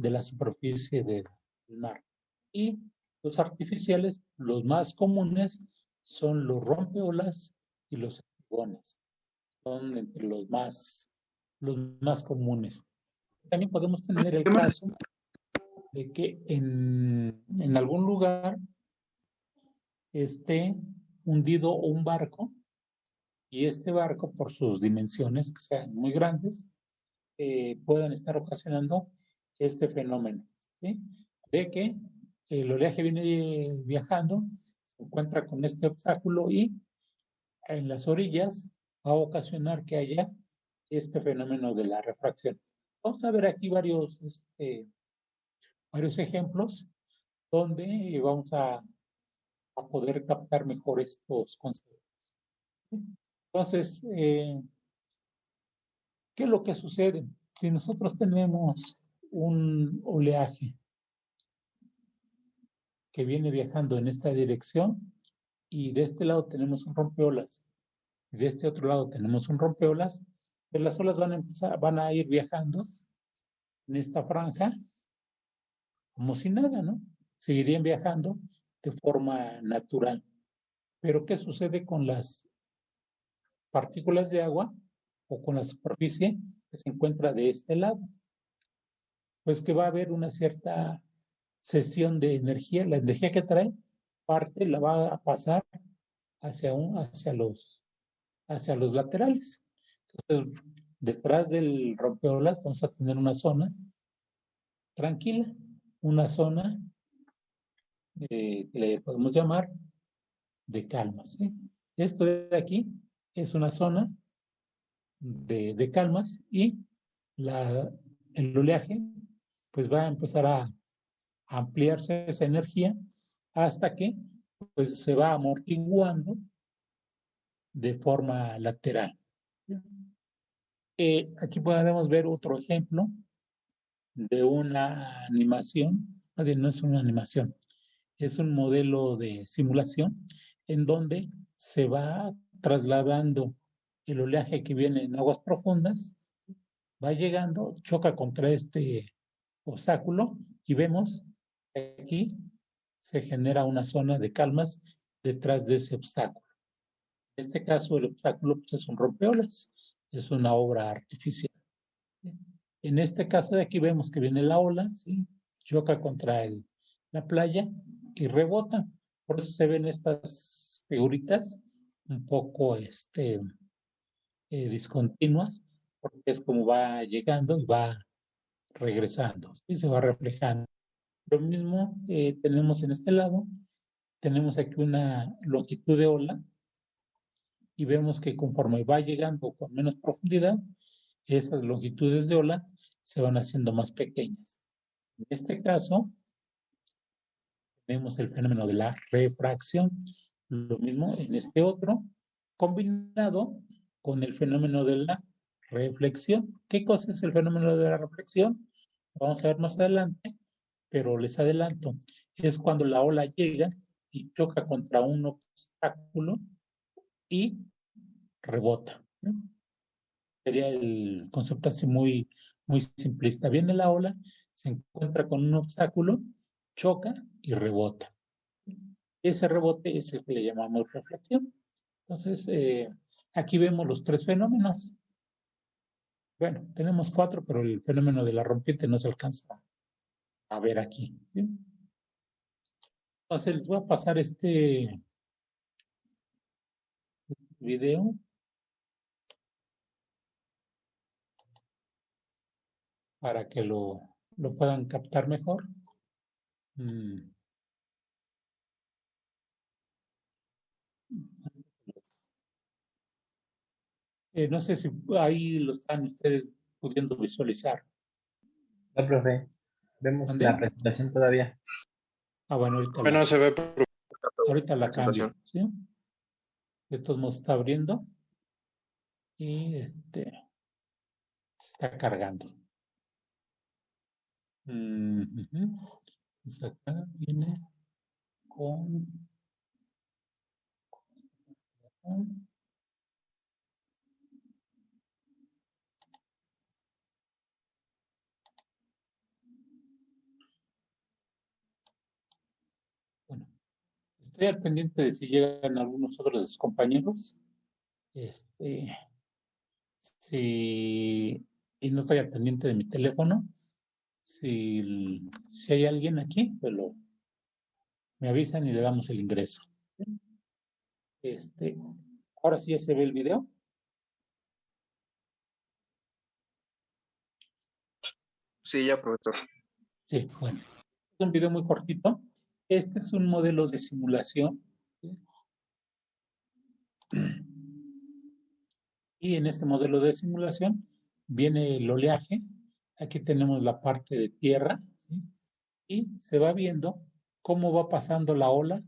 de la superficie del mar. Y los artificiales, los más comunes, son los rompeolas y los espigones. Son entre los más comunes. También podemos tener el caso de que en algún lugar esté hundido un barco y este barco, por sus dimensiones, que sean muy grandes, puedan estar ocasionando este fenómeno, ¿sí? De que el oleaje viene viajando, se encuentra con este obstáculo y en las orillas va a ocasionar que haya este fenómeno de la refracción. Vamos a ver aquí varios ejemplos donde vamos a poder captar mejor estos conceptos. Entonces, ¿qué es lo que sucede? Si nosotros tenemos un oleaje que viene viajando en esta dirección y de este lado tenemos un rompeolas y de este otro lado tenemos un rompeolas, pues las olas van a ir viajando en esta franja como si nada, ¿no? Seguirían viajando de forma natural. Pero ¿qué sucede con las partículas de agua o con la superficie que se encuentra de este lado? Pues que va a haber una cierta cesión de energía. La energía que trae parte la va a pasar hacia los laterales. Entonces, detrás del rompeolas vamos a tener una zona tranquila, una zona que le podemos llamar de calmas, ¿sí? Esto de aquí es una zona de calmas y el oleaje pues va a empezar a ampliarse esa energía hasta que pues se va amortiguando de forma lateral. Aquí podemos ver otro ejemplo de una animación, más bien no es una animación, es un modelo de simulación en donde se va trasladando el oleaje que viene en aguas profundas, va llegando, choca contra este obstáculo y vemos que aquí se genera una zona de calmas detrás de ese obstáculo. En este caso, el obstáculo pues, es un rompeolas, es una obra artificial. En este caso de aquí vemos que viene la ola, ¿sí? Choca contra la playa y rebota. Por eso se ven estas figuritas un poco discontinuas, porque es como va llegando y va regresando, ¿sí? Se va reflejando. Lo mismo tenemos en este lado, tenemos aquí una longitud de ola y vemos que conforme va llegando con menos profundidad, esas longitudes de ola se van haciendo más pequeñas. En este caso, tenemos el fenómeno de la refracción. Lo mismo en este otro, combinado con el fenómeno de la reflexión. ¿Qué cosa es el fenómeno de la reflexión? Vamos a ver más adelante, pero les adelanto. Es cuando la ola llega y choca contra un obstáculo y rebota, ¿no? Sería el concepto así muy, muy simplista. Viene la ola, se encuentra con un obstáculo, choca y rebota. Ese rebote es el que le llamamos reflexión. Entonces, aquí vemos los tres fenómenos. Bueno, tenemos cuatro, pero el fenómeno de la rompiente no se alcanza a ver aquí, ¿sí? Entonces, les voy a pasar este video para que lo puedan captar mejor. No sé si ahí lo están ustedes pudiendo visualizar. No, profe, vemos ¿Dónde? la presentación todavía. Bueno, ahorita Bueno, se ve ahorita la presentación. cambio, ¿sí? De todos modos está abriendo y está cargando. Pues acá viene con Estoy al pendiente de si llegan algunos otros de sus compañeros. Si, y no estoy al pendiente de mi teléfono. Si hay alguien aquí, pues me avisan y le damos el ingreso. Ahora sí ya se ve el video. Sí, ya, profesor. Sí, bueno. Es un video muy cortito. Este es un modelo de simulación. Y en este modelo de simulación viene el oleaje. Aquí tenemos la parte de tierra, ¿sí? Y se va viendo cómo va pasando la ola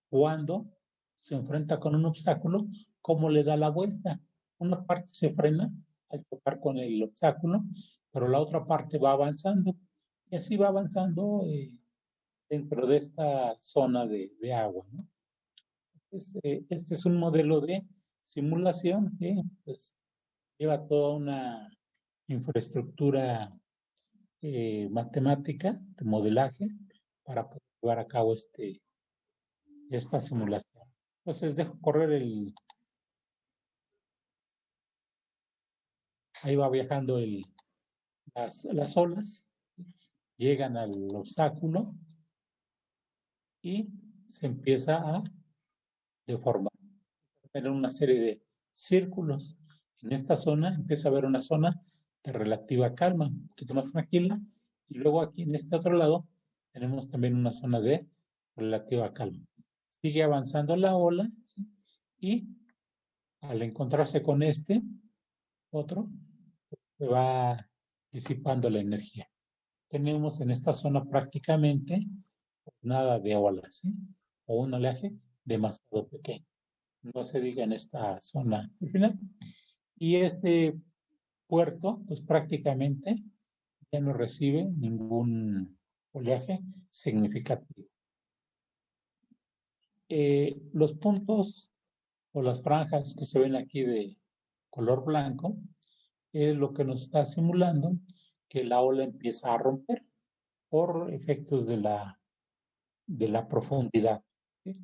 cuando se enfrenta con un obstáculo, cómo le da la vuelta. Una parte se frena al tocar con el obstáculo, pero la otra parte va avanzando. Y así va avanzando dentro de esta zona de agua, ¿no? Este es un modelo de simulación que pues, lleva toda una infraestructura matemática de modelaje para poder llevar a cabo esta simulación. Entonces dejo correr ahí va viajando las olas, llegan al obstáculo y se empieza a deformar. Tener una serie de círculos. En esta zona empieza a haber una zona de relativa calma, un poquito más tranquila, y luego aquí en este otro lado tenemos también una zona de relativa calma. Sigue avanzando la ola, ¿sí? Y al encontrarse con otro, se va disipando la energía. Tenemos en esta zona prácticamente nada de olas, ¿sí? O un oleaje demasiado pequeño. No se diga en esta zona al final. Y este puerto, pues prácticamente ya no recibe ningún oleaje significativo. Los puntos o las franjas que se ven aquí de color blanco es lo que nos está simulando que la ola empieza a romper por efectos de la profundidad, ¿sí?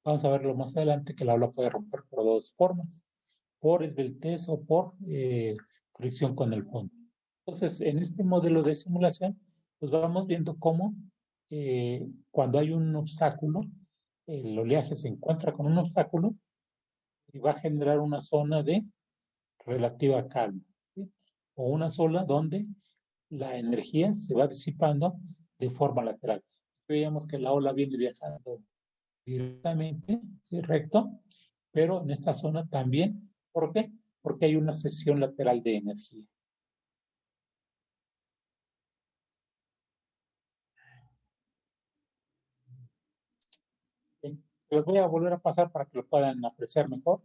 Vamos a verlo más adelante que la ola puede romper por dos formas, por esbeltez o por fricción con el fondo. Entonces, en este modelo de simulación, pues vamos viendo cómo cuando hay un obstáculo, el oleaje se encuentra con un obstáculo y va a generar una zona de relativa calma, ¿sí? O una zona donde la energía se va disipando de forma lateral. Veíamos que la ola viene viajando directamente, ¿sí? Recto, pero en esta zona también. ¿Por qué? Porque hay una cesión lateral de energía. Los voy a volver a pasar para que lo puedan apreciar mejor.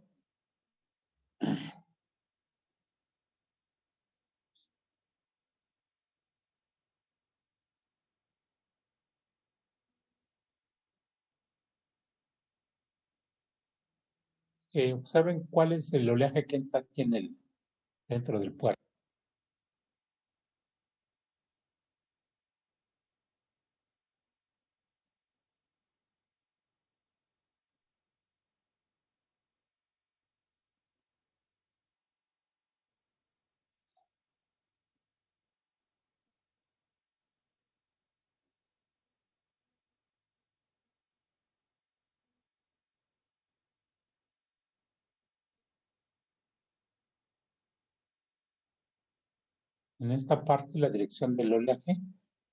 Observen cuál es el oleaje que entra aquí dentro del puerto. En esta parte la dirección del oleaje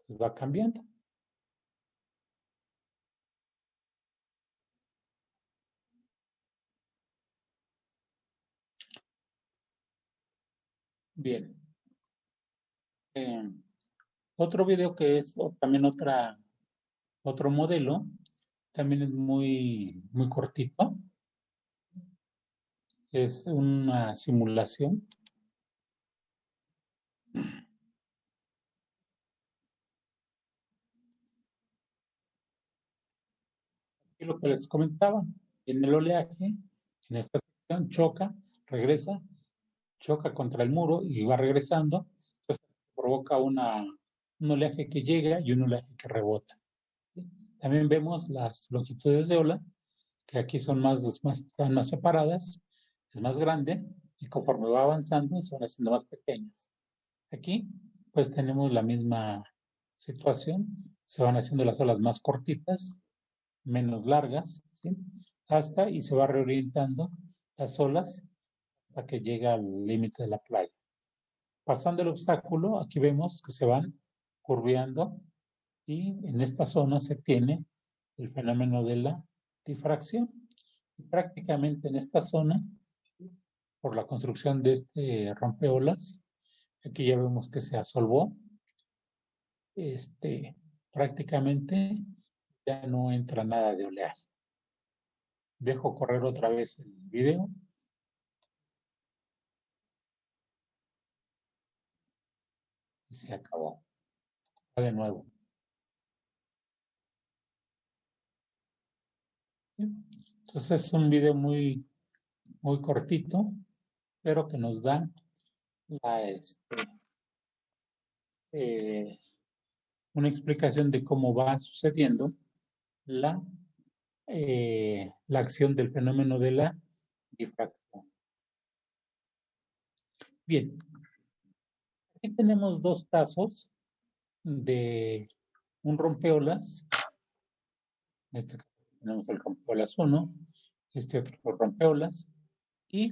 pues, va cambiando. Bien. Otro video que es también otro modelo, también es muy, muy cortito. Es una simulación. Y lo que les comentaba, en el oleaje, en esta sección choca, regresa, choca contra el muro y va regresando. Entonces provoca un oleaje que llega y un oleaje que rebota. También vemos las longitudes de ola que aquí están más separadas, es más grande, y conforme va avanzando se van haciendo más pequeñas. Aquí, pues tenemos la misma situación, se van haciendo las olas más cortitas, menos largas, ¿sí? Y se va reorientando las olas hasta que llega al límite de la playa. Pasando el obstáculo, aquí vemos que se van curveando y en esta zona se tiene el fenómeno de la difracción. Y prácticamente en esta zona, por la construcción de este rompeolas, aquí ya vemos que se asolvó, prácticamente ya no entra nada de oleaje. Dejo correr otra vez el video. Y se acabó. Va de nuevo. Entonces es un video muy cortito, pero que nos da una explicación de cómo va sucediendo la acción del fenómeno de la difracción. Bien, aquí tenemos dos casos de un rompeolas. En este caso tenemos el rompeolas 1, este otro rompeolas, y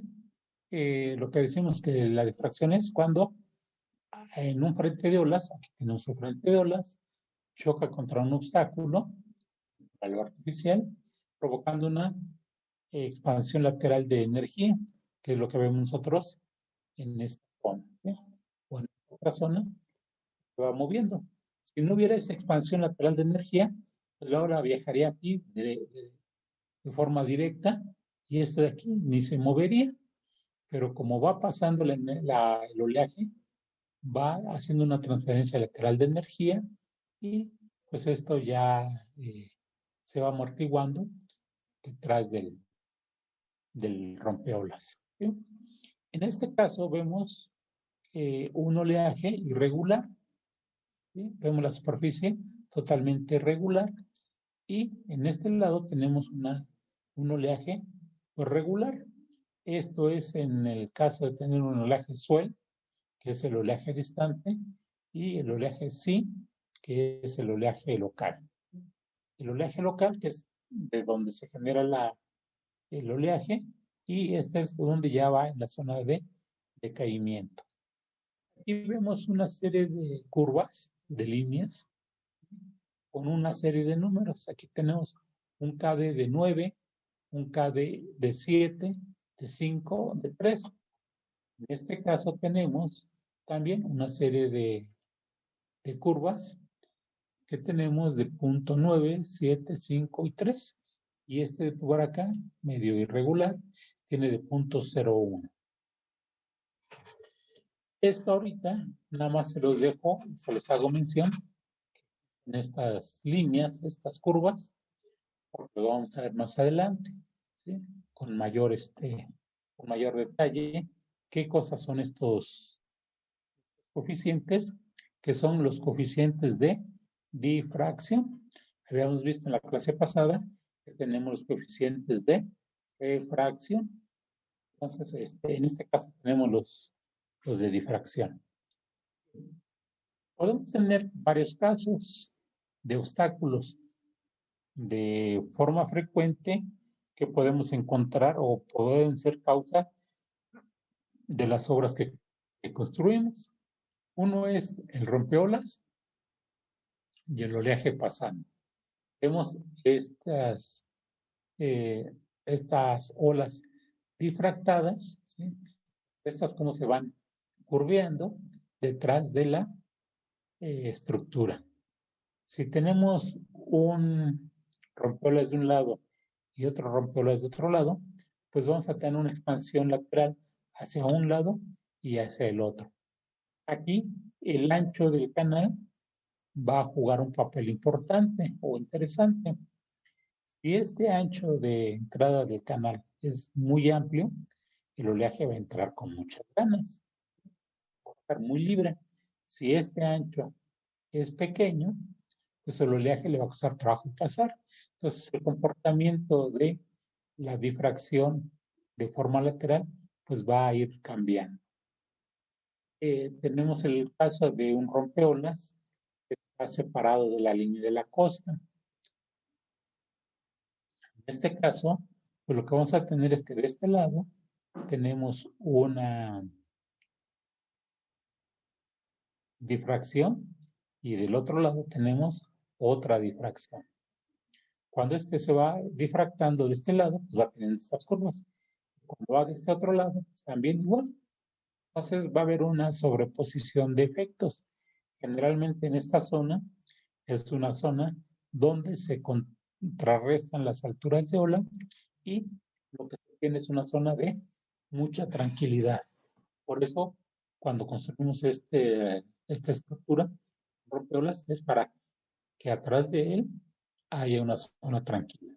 lo que decimos que la difracción es cuando en un frente de olas, aquí tenemos el frente de olas, choca contra un obstáculo, algo artificial, provocando una expansión lateral de energía, que es lo que vemos nosotros en esta zona, ¿sí? O en otra zona, se va moviendo. Si no hubiera esa expansión lateral de energía, pues la ola viajaría aquí de forma directa y esto de aquí ni se movería, pero como va pasando el oleaje, va haciendo una transferencia lateral de energía y pues esto ya se va amortiguando detrás del rompeolas, ¿sí? En este caso vemos un oleaje irregular, ¿sí? Vemos la superficie totalmente irregular y en este lado tenemos un oleaje pues, regular. Esto es en el caso de tener un oleaje suel, que es el oleaje distante, y el oleaje sí, que es el oleaje local. El oleaje local, que es de donde se genera el oleaje, y este es donde ya va en la zona de decaimiento. Aquí vemos una serie de curvas, de líneas, con una serie de números. Aquí tenemos un KD de 9, un KD de 7, de 5, de 3. En este caso tenemos también una serie de curvas que tenemos de punto 9, 7, 5 y 3. Y este de por acá, medio irregular, tiene de punto 0,1. Esto ahorita nada más se los dejo, se los hago mención en estas líneas, estas curvas, porque lo vamos a ver más adelante, ¿sí? Con mayor detalle, qué cosas son estos coeficientes, que son los coeficientes de difracción. Habíamos visto en la clase pasada que tenemos los coeficientes de refracción. Entonces, en este caso tenemos los de difracción. Podemos tener varios casos de obstáculos de forma frecuente que podemos encontrar o pueden ser causa de las obras que construimos. Uno es el rompeolas y el oleaje pasando. Vemos estas olas difractadas, ¿sí? Estas como se van curveando detrás de la estructura. Si tenemos un rompeolas de un lado y otro rompeolas de otro lado, pues vamos a tener una expansión lateral hacia un lado y hacia el otro. Aquí el ancho del canal va a jugar un papel importante o interesante. Si este ancho de entrada del canal es muy amplio, el oleaje va a entrar con muchas ganas, va a estar muy libre. Si este ancho es pequeño, pues el oleaje le va a costar trabajo pasar. Entonces, el comportamiento de la difracción de forma lateral, pues va a ir cambiando. Tenemos el caso de un rompeolas que está separado de la línea de la costa. En este caso, pues lo que vamos a tener es que de este lado tenemos una difracción y del otro lado tenemos otra difracción. Cuando este se va difractando de este lado, pues va teniendo estas curvas. Cuando va de este otro lado, pues también igual. Entonces va a haber una sobreposición de efectos. Generalmente en esta zona es una zona donde se contrarrestan las alturas de ola y lo que se tiene es una zona de mucha tranquilidad. Por eso, cuando construimos esta estructura, rompeolas, es para que atrás de él haya una zona tranquila.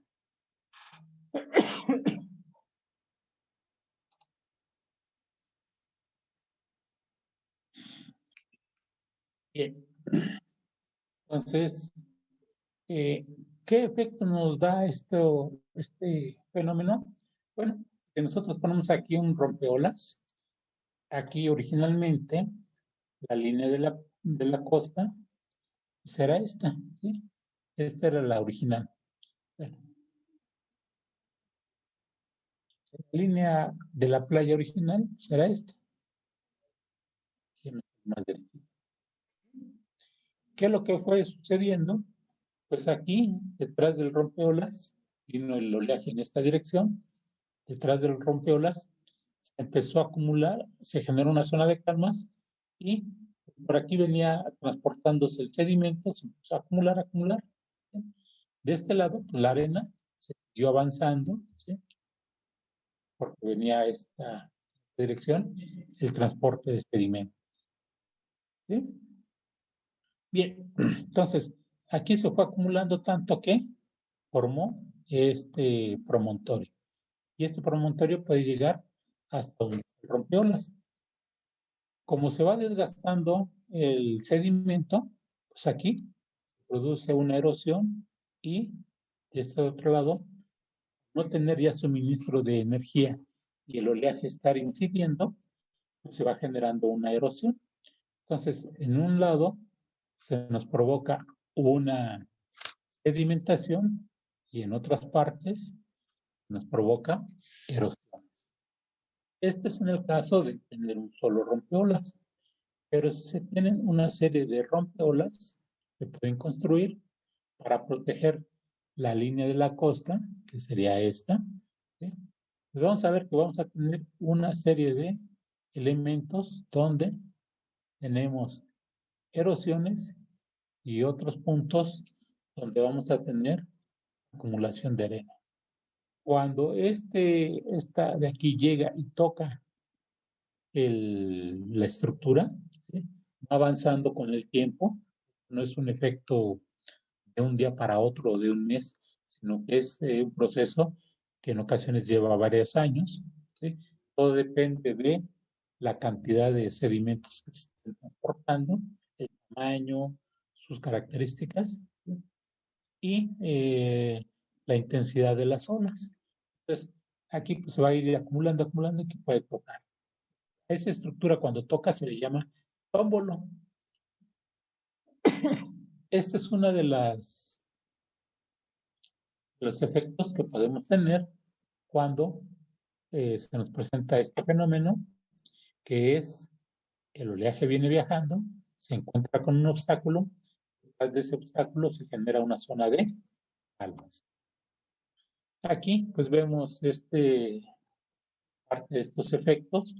Bien, entonces, ¿qué efecto nos da este fenómeno? Bueno, que nosotros ponemos aquí un rompeolas. Aquí originalmente la línea de la costa será esta, ¿sí? Esta era la original. Bueno, la línea de la playa original será esta. Más derecho. ¿Qué es lo que fue sucediendo? Pues aquí, detrás del rompeolas, vino el oleaje en esta dirección. Detrás del rompeolas se empezó a acumular, se generó una zona de calmas y por aquí venía transportándose el sedimento, se empezó a acumular, acumular. ¿Sí? De este lado, pues, la arena se siguió avanzando, ¿sí? Porque venía esta dirección, el transporte de sedimento. ¿Sí? Bien, entonces, aquí se fue acumulando tanto que formó este promontorio. Y este promontorio puede llegar hasta donde se rompió olas. Como se va desgastando el sedimento, pues aquí se produce una erosión y de este otro lado, no tener ya suministro de energía y el oleaje estar incidiendo, pues se va generando una erosión. Entonces, en un lado se nos provoca una sedimentación y en otras partes nos provoca erosiones. Este es en el caso de tener un solo rompeolas, pero si se tienen una serie de rompeolas que pueden construir para proteger la línea de la costa, que sería esta, ¿sí? Pues vamos a ver que vamos a tener una serie de elementos donde tenemos erosiones y otros puntos donde vamos a tener acumulación de arena. Cuando esta de aquí llega y toca la estructura, ¿sí? Va avanzando con el tiempo, no es un efecto de un día para otro o de un mes, sino que es un proceso que en ocasiones lleva varios años, ¿sí? Todo depende de la cantidad de sedimentos que se estén transportando, el tamaño, sus características, ¿sí? Y la intensidad de las olas. Entonces, aquí pues, se va a ir acumulando, acumulando y que puede tocar. Esa estructura cuando toca se le llama tómbolo. Este es uno de los efectos que podemos tener cuando se nos presenta este fenómeno, que es el oleaje viene viajando, se encuentra con un obstáculo, detrás de ese obstáculo se genera una zona de calmas. Aquí pues vemos parte de estos efectos.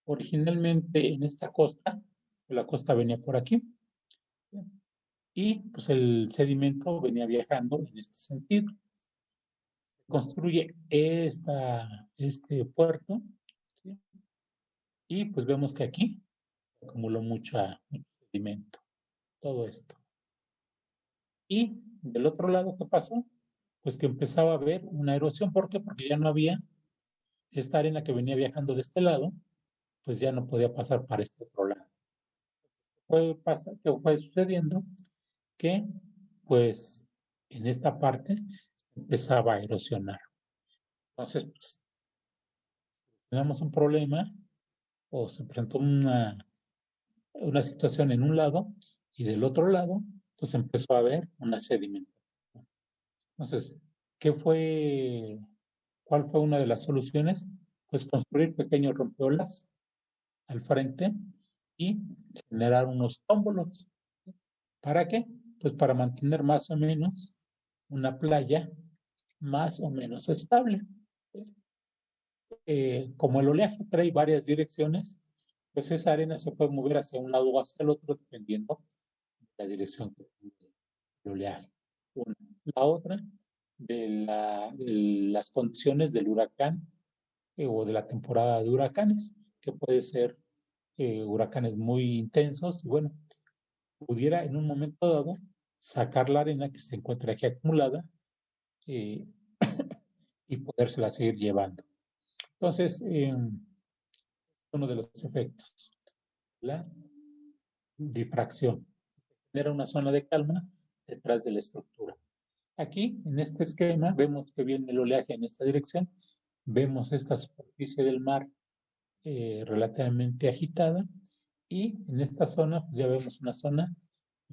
Originalmente en esta costa, la costa venía por aquí, y pues el sedimento venía viajando en este sentido. Construye este puerto, ¿sí? Y pues vemos que aquí acumuló mucho sedimento, todo esto. Y del otro lado, ¿qué pasó? Pues que empezaba a haber una erosión. ¿Por qué? Porque ya no había esta arena que venía viajando de este lado, pues ya no podía pasar para este otro lado. ¿Qué fue sucediendo? Que pues en esta parte se empezaba a erosionar. Entonces, pues, tenemos un problema o se presentó una situación en un lado y del otro lado, pues empezó a haber una sedimentación. Entonces, ¿cuál fue una de las soluciones? Pues construir pequeños rompeolas al frente y generar unos tómbolos. ¿Para qué? Pues para mantener más o menos una playa más o menos estable. Como el oleaje trae varias direcciones, pues esa arena se puede mover hacia un lado o hacia el otro dependiendo de la dirección que tiene el oleaje. Una. La otra, de las condiciones del huracán o de la temporada de huracanes, que puede ser huracanes muy intensos y bueno, pudiera en un momento dado sacar la arena que se encuentra aquí acumulada eh, y podérsela seguir llevando. Entonces, uno de los efectos, la difracción, genera una zona de calma detrás de la estructura. Aquí, en este esquema, vemos que viene el oleaje en esta dirección, vemos esta superficie del mar relativamente agitada y en esta zona pues ya vemos una zona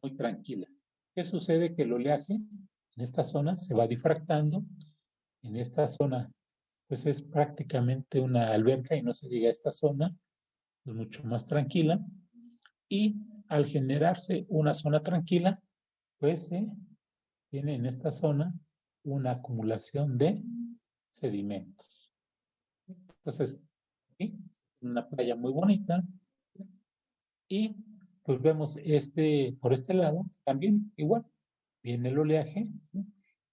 muy tranquila. ¿Qué sucede? Que el oleaje en esta zona se va difractando, en esta zona pues es prácticamente una alberca y no se diga esta zona, es mucho más tranquila y al generarse una zona tranquila, pues tiene en esta zona una acumulación de sedimentos. Entonces, ¿sí? Una playa muy bonita y pues vemos por este lado también igual, viene el oleaje, ¿sí?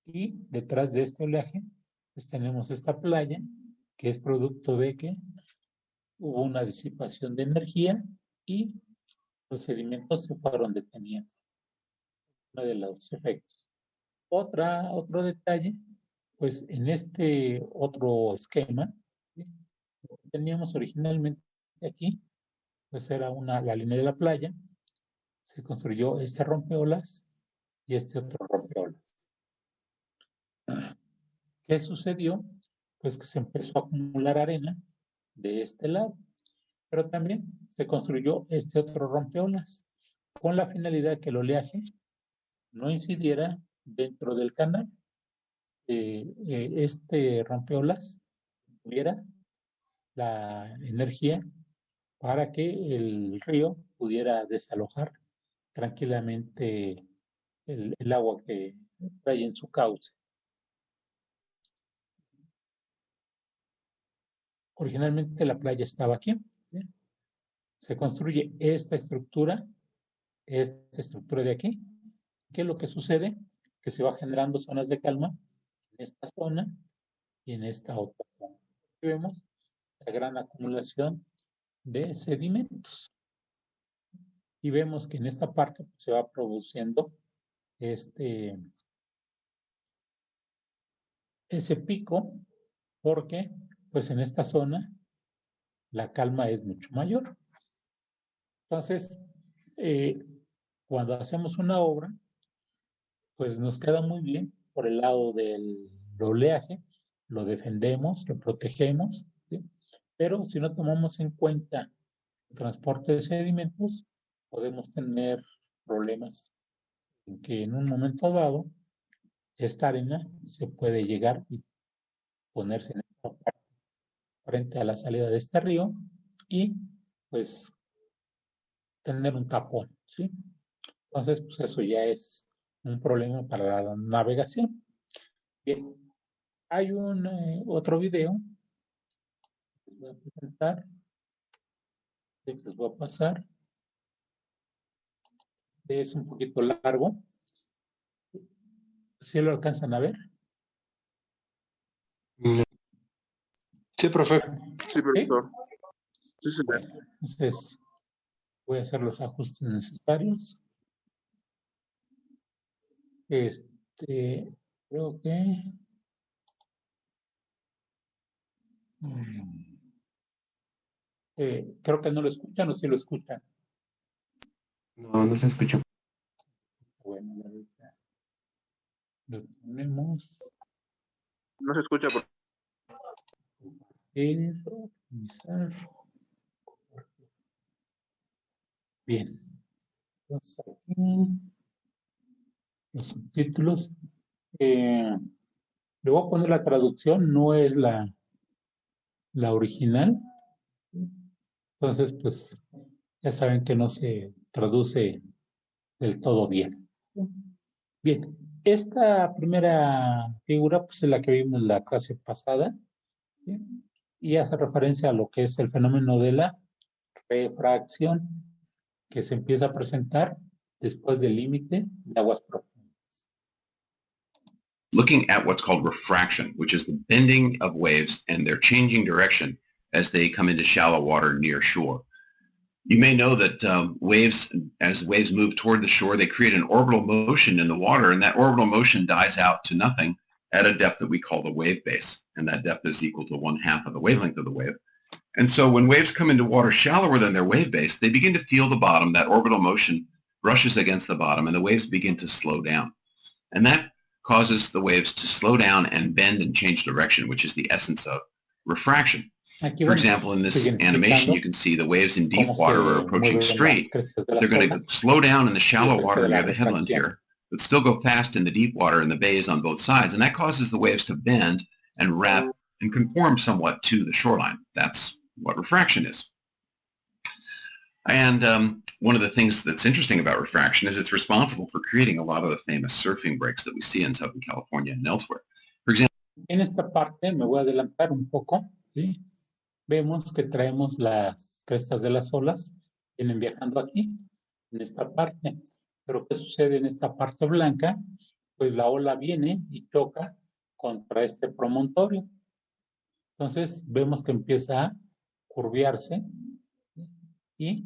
Y detrás de este oleaje pues tenemos esta playa que es producto de que hubo una disipación de energía y los sedimentos se fueron deteniendo. Uno de los efectos. Otro detalle, pues en este otro esquema, ¿sí? Lo que teníamos originalmente aquí, pues era la línea de la playa, se construyó este rompeolas y este otro rompeolas. ¿Qué sucedió? Pues que se empezó a acumular arena de este lado, pero también se construyó este otro rompeolas con la finalidad de que el oleaje no incidiera dentro del canal. Este rompeolas tuviera la energía para que el río pudiera desalojar tranquilamente el agua que trae en su cauce. Originalmente la playa estaba aquí, ¿sí? Se construye esta estructura de aquí. ¿Qué es lo que sucede? Que se va generando zonas de calma en esta zona y en esta otra zona. Aquí vemos la gran acumulación de sedimentos. Y vemos que en esta parte se va produciendo ese pico, porque pues en esta zona la calma es mucho mayor. Entonces, cuando hacemos una obra, pues nos queda muy bien por el lado del oleaje, lo defendemos, lo protegemos, ¿sí? Pero si no tomamos en cuenta el transporte de sedimentos, podemos tener problemas en que en un momento dado esta arena se puede llegar y ponerse en esta parte frente a la salida de este río y pues tener un tapón, ¿sí? Entonces, pues eso ya es un problema para la navegación. Bien, hay otro video que les voy a presentar, que les voy a pasar. Es un poquito largo. ¿Sí lo alcanzan a ver? Sí, profe. Sí, profesor. Sí, sí. Bueno, entonces voy a hacer los ajustes necesarios. Creo que creo que no lo escuchan o sí lo escuchan. No, no se escuchó. Bueno, lo tenemos. No se escucha. Optimizar. Bien. Entonces aquí los subtítulos. Le voy a poner la traducción, no es la original. Entonces, pues, ya saben que no se traduce del todo bien. Bien, esta primera figura, pues, es la que vimos en la clase pasada, ¿sí? Y hace referencia a lo que es el fenómeno de la refracción, que se empieza a presentar después del límite de aguas profundas. Looking at what's called refraction, which is the bending of waves and their changing direction as they come into shallow water near shore. You may know that as waves move toward the shore, they create an orbital motion in the water, and that orbital motion dies out to nothing at a depth that we call the wave base, and that depth is equal to 1/2 of the wavelength of the wave. And so when waves come into water shallower than their wave base, they begin to feel the bottom. That orbital motion brushes against the bottom, and the waves begin to slow down. And that causes the waves to slow down and bend and change direction, which is the essence of refraction. For example, in this animation, you can see the waves in deep water are approaching straight. They're going to slow down in the shallow water near the headland here, but still go fast in the deep water and the bays on both sides. And that causes the waves to bend and wrap and conform somewhat to the shoreline. That's what refraction is. And one of the things that's interesting about refraction is it's responsible for creating a lot of the famous surfing breaks that we see in Southern California and elsewhere. For example, en esta parte me voy a adelantar un poco, ¿sí? Vemos que traemos las crestas de las olas, vienen viajando aquí, en esta parte. Pero ¿qué sucede en esta parte blanca? Pues la ola viene y choca contra este promontorio. Entonces vemos que empieza a curviarse y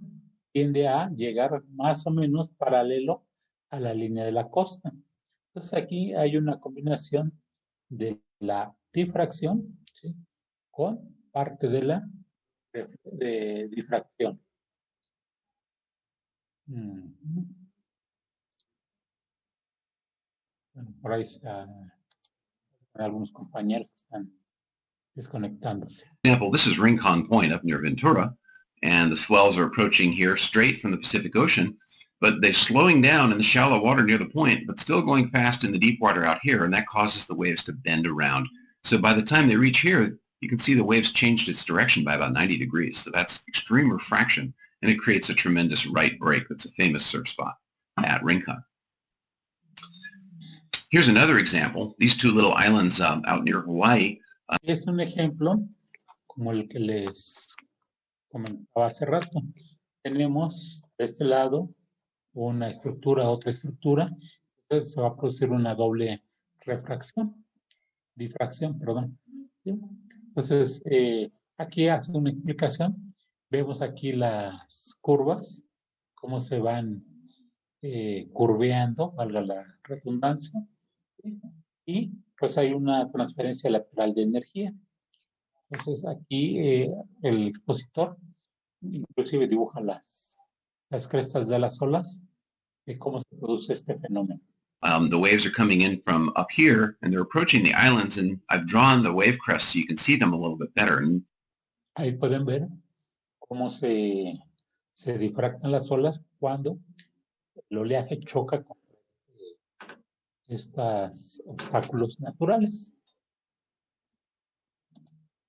tiende a llegar más o menos paralelo a la línea de la costa. Entonces aquí hay una combinación de la difracción, ¿sí?, con parte de la difracción. Bueno, por ahí algunos compañeros están desconectándose. For example, this is Rincon Point up near Ventura, and the swells are approaching here straight from the Pacific Ocean, but they're slowing down in the shallow water near the point, but still going fast in the deep water out here, and that causes the waves to bend around. So by the time they reach here, you can see the waves changed its direction by about 90 degrees. So that's extreme refraction, and it creates a tremendous right break. That's a famous surf spot at Rincon. Here's another example. These two little islands out near Hawaii. Es un ejemplo como el que les comentaba hace rato. Tenemos de este lado una estructura, otra estructura. Entonces se va a producir una doble difracción, perdón. ¿Sí? Entonces, aquí hace una explicación. Vemos aquí las curvas, cómo se van curveando, valga la redundancia. ¿Sí? Y pues hay una transferencia lateral de energía. Entonces, aquí el expositor inclusive dibuja las crestas de las olas y cómo se produce este fenómeno. The waves are coming in from up here, and they're approaching the islands, and I've drawn the wave crests so you can see them a little bit better. Ahí pueden ver cómo se difractan las olas cuando el oleaje choca con estos obstáculos naturales.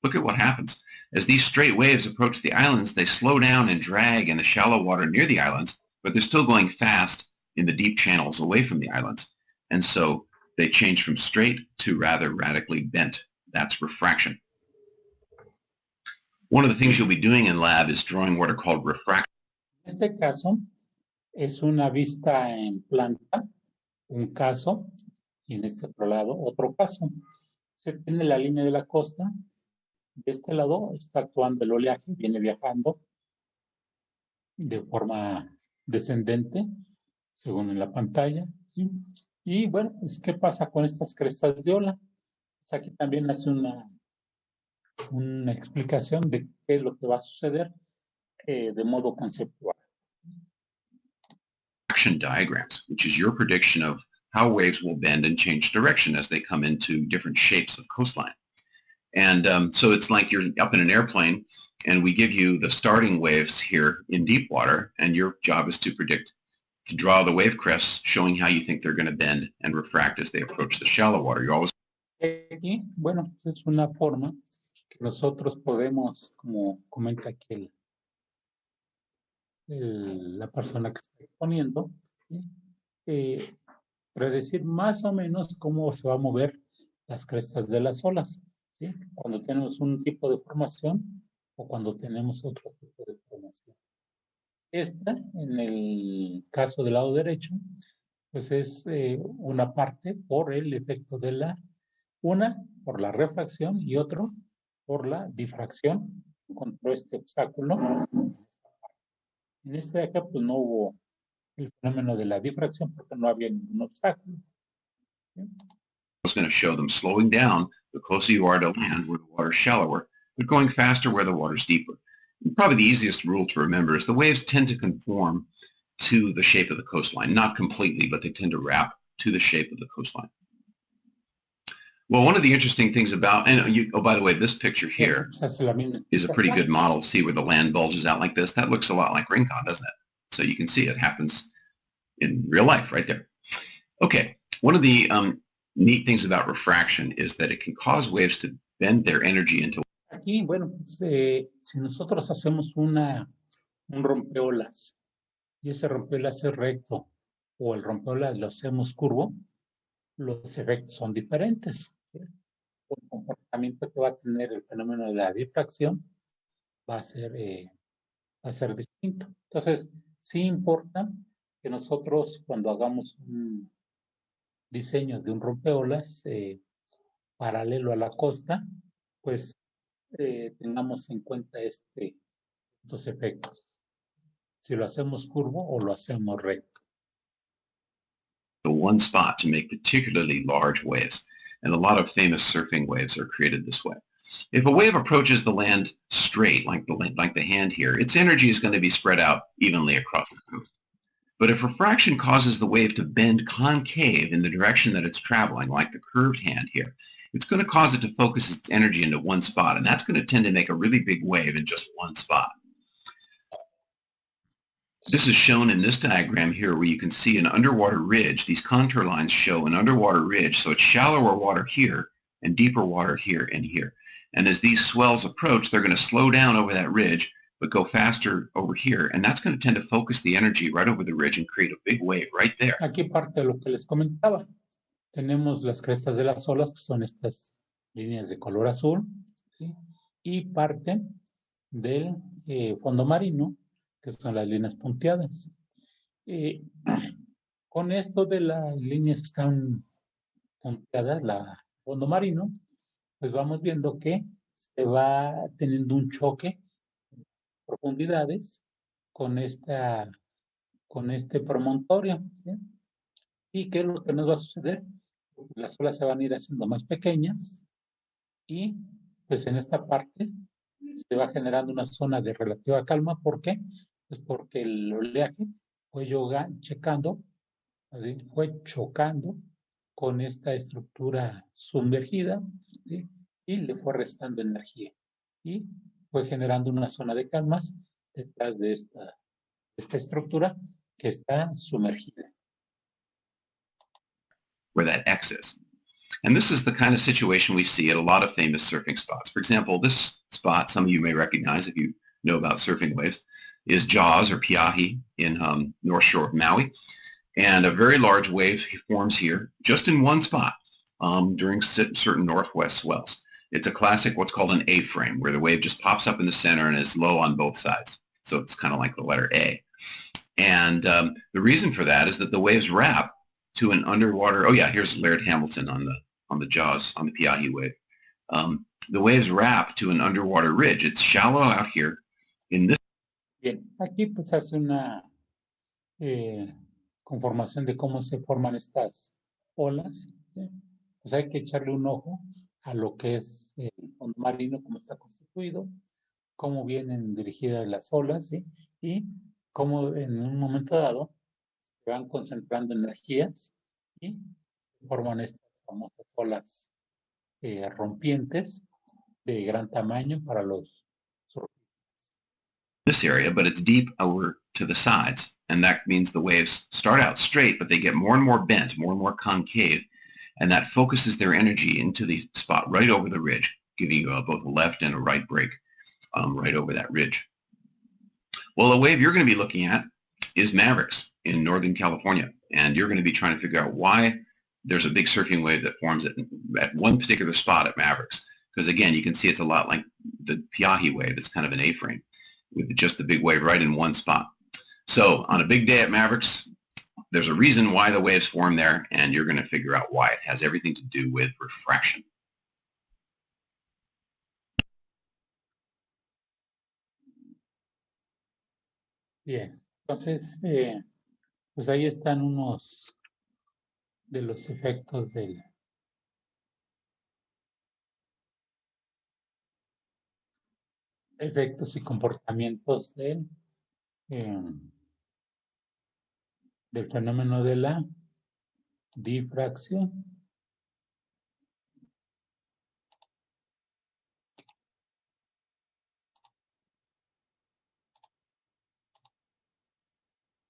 Look at what happens. As these straight waves approach the islands, they slow down and drag in the shallow water near the islands, but they're still going fast in the deep channels away from the islands. And so they change from straight to rather radically bent. That's refraction. One of the things you'll be doing in lab is drawing what are called refraction. En este caso es una vista en planta, un caso, y en este otro lado otro caso. Se tiene la línea de la costa. De este lado está actuando el oleaje, viene viajando de forma descendente, según en la pantalla, ¿sí? Y bueno, pues, ¿qué pasa con estas crestas de ola? Pues aquí también hace una explicación de qué es lo que va a suceder de modo conceptual. Action diagrams, which is your prediction of how waves will bend and change direction as they come into different shapes of coastline. And so it's like you're up in an airplane and we give you the starting waves here in deep water, and your job is to draw the wave crests showing how you think they're going to bend and refract as they approach the shallow water. You're always... Aquí, bueno, es una forma que nosotros podemos, como comenta aquí la persona que está exponiendo, ¿sí? Predecir más o menos cómo se va a mover las crestas de las olas, ¿sí? Cuando tenemos un tipo de formación o cuando tenemos otro tipo de formación. Esta, en el caso del lado derecho, pues es una parte por el efecto de una por la refracción y otro por la difracción. Encontró este obstáculo. En este de acá, pues no hubo el fenómeno de la difracción porque no había ningún obstáculo. I was going to show them slowing down the closer you are to land where the water's shallower, but going faster where the water's deeper. And probably the easiest rule to remember is the waves tend to conform to the shape of the coastline. Not completely, but they tend to wrap to the shape of the coastline. Well, one of the interesting things about, and oh, by the way, this picture here is a pretty good model. See where the land bulges out like this? That looks a lot like Rincon, doesn't it? So you can see it happens in real life right there. Okay, one of the neat things about refraction is that it can cause waves to bend their energy into... Aquí, bueno, pues, si nosotros hacemos un rompeolas y ese rompeolas es recto o el rompeolas lo hacemos curvo, los efectos son diferentes, ¿sí? El comportamiento que va a tener el fenómeno de la difracción va a ser distinto. Entonces, sí importa que nosotros cuando hagamos un diseño de un rompeolas paralelo a la costa, pues tengamos en cuenta estos efectos. Si lo hacemos curvo o lo hacemos recto. One spot to make particularly large waves, and a lot of famous surfing waves are created this way. If a wave approaches the land straight, like the hand here, its energy is going to be spread out evenly across the coast. But if refraction causes the wave to bend concave in the direction that it's traveling, like the curved hand here, it's going to cause it to focus its energy into one spot, and that's going to tend to make a really big wave in just one spot. This is shown in this diagram here where you can see an underwater ridge. These contour lines show an underwater ridge, so it's shallower water here and deeper water here and here. And as these swells approach, they're going to slow down over that ridge, but go faster over here. And that's going to tend to focus the energy right over the ridge and create a big wave right there. Aquí parte de lo que les comentaba. Tenemos las crestas de las olas, que son estas líneas de color azul, ¿sí? Y parte del fondo marino, que son las líneas punteadas. Con esto de las líneas que están punteadas, la fondo marino, pues vamos viendo que se va teniendo un choque de profundidades con este promontorio, ¿sí? ¿Y qué es lo que nos va a suceder? Las olas se van a ir haciendo más pequeñas y pues en esta parte se va generando una zona de relativa calma. ¿Por qué? Pues porque el oleaje fue chocando con esta estructura sumergida, ¿sí? Y le fue restando energía y fue generando una zona de calmas detrás de esta estructura que está sumergida. Where that X is. And this is the kind of situation we see at a lot of famous surfing spots. For example, this spot, some of you may recognize if you know about surfing waves, is Jaws or Piahi in North Shore of Maui. And a very large wave forms here just in one spot during certain northwest swells. It's a classic what's called an A-frame, where the wave just pops up in the center and is low on both sides. So it's kind of like the letter A. And the reason for that is that the waves wrap to an underwater, oh yeah, here's Laird Hamilton on the Jaws, on the Piahi wave. The waves wrap to an underwater ridge. It's shallow out here in this. Bien, aquí pues hace una conformación de cómo se forman estas olas, ¿sí? Pues hay que echarle un ojo a lo que es el fondo marino, cómo está constituido, cómo vienen dirigidas las olas, ¿sí? Y cómo en un momento dado se van concentrando energías y forman estas famosas olas rompientes de gran tamaño para los surfistas. This area, but it's deep over to the sides. And that means the waves start out straight, but they get more and more bent, more and more concave. And that focuses their energy into the spot right over the ridge, giving you both a left and a right break right over that ridge. Well, the wave you're going to be looking at is Mavericks in Northern California. And you're going to be trying to figure out why there's a big surfing wave that forms at one particular spot at Mavericks. Because again, you can see it's a lot like the Piahi wave. It's kind of an A-frame with just the big wave right in one spot. So on a big day at Mavericks, there's a reason why the waves form there, and you're going to figure out why. It has everything to do with refraction. Bien, entonces, pues ahí están unos de los efectos del efectos y comportamientos del fenómeno de la difracción.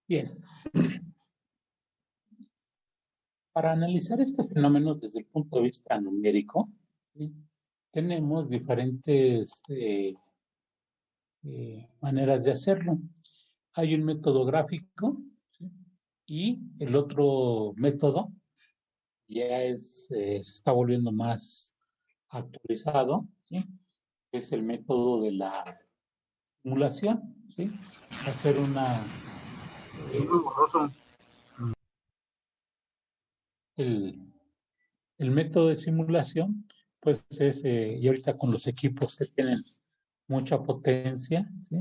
Bien. Para analizar este fenómeno desde el punto de vista numérico, ¿sí?, tenemos diferentes maneras de hacerlo. Hay un método gráfico, ¿sí?, y el otro método ya se está volviendo más actualizado, ¿sí?, es el método de la simulación, ¿sí?, hacer una el método de simulación, pues es, y ahorita con los equipos que tienen mucha potencia, ¿sí?,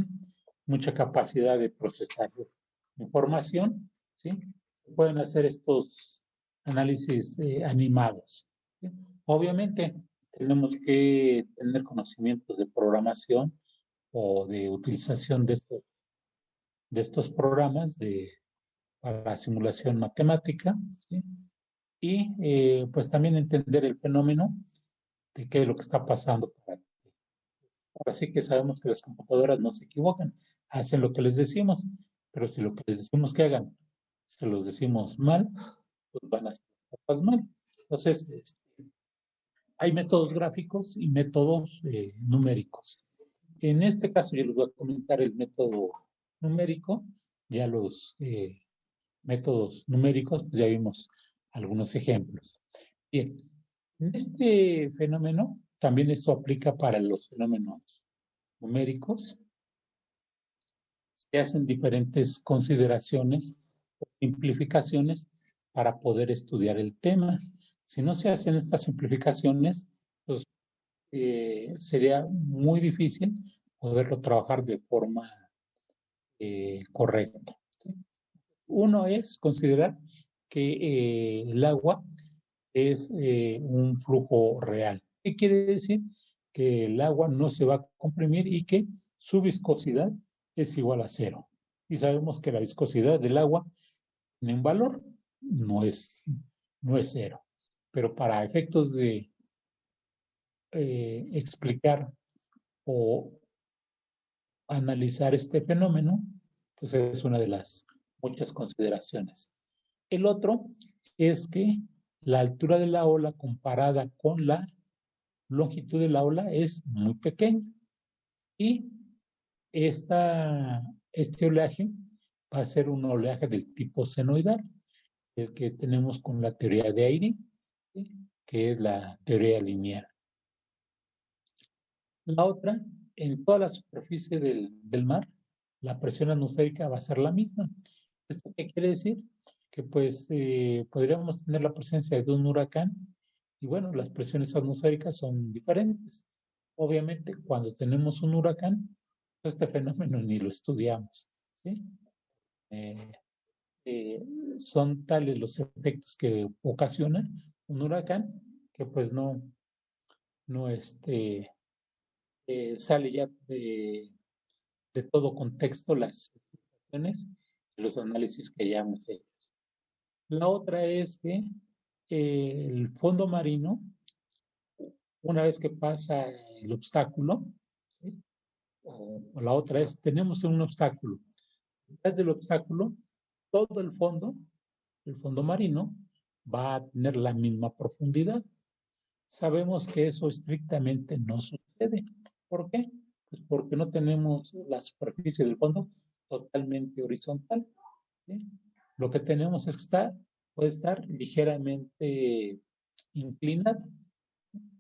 mucha capacidad de procesar información, ¿sí?, se pueden hacer estos análisis animados, ¿sí? Obviamente tenemos que tener conocimientos de programación o de utilización de estos programas para simulación matemática, ¿sí?, y pues también entender el fenómeno de qué es lo que está pasando. Ahora sí que sabemos que las computadoras no se equivocan, hacen lo que les decimos, pero si lo que les decimos que hagan se los decimos mal, pues van a hacer las cosas mal. Entonces, hay métodos gráficos y métodos numéricos. En este caso yo les voy a comentar el método numérico. Ya los métodos numéricos, pues ya vimos algunos ejemplos. Bien, en este fenómeno, también esto aplica para los fenómenos numéricos. Se hacen diferentes consideraciones o simplificaciones para poder estudiar el tema. Si no se hacen estas simplificaciones, pues sería muy difícil poderlo trabajar de forma correcta, ¿sí? Uno es considerar que el agua es un flujo real. ¿Qué quiere decir? Que el agua no se va a comprimir y que su viscosidad es igual a 0. Y sabemos que la viscosidad del agua en un valor no es 0. Pero para efectos de explicar o analizar este fenómeno, pues es una de las muchas consideraciones. El otro es que la altura de la ola comparada con la longitud de la ola es muy pequeña y este oleaje va a ser un oleaje del tipo senoidal, el que tenemos con la teoría de aire, ¿sí?, que es la teoría lineal. La otra, en toda la superficie del mar, la presión atmosférica va a ser la misma. ¿Esto qué quiere decir? Que pues podríamos tener la presencia de un huracán y bueno, las presiones atmosféricas son diferentes. Obviamente, cuando tenemos un huracán, este fenómeno ni lo estudiamos, ¿sí? Son tales los efectos que ocasiona un huracán que pues no sale ya de todo contexto las explicaciones y los análisis que ya hemos hecho. La otra es que el fondo marino una vez que pasa el obstáculo, ¿sí? O la otra es, tenemos un obstáculo. Detrás del obstáculo, todo el fondo marino, va a tener la misma profundidad. Sabemos que eso estrictamente no sucede. ¿Por qué? Pues porque no tenemos la superficie del fondo totalmente horizontal, ¿sí? Lo que tenemos es que puede estar ligeramente inclinada.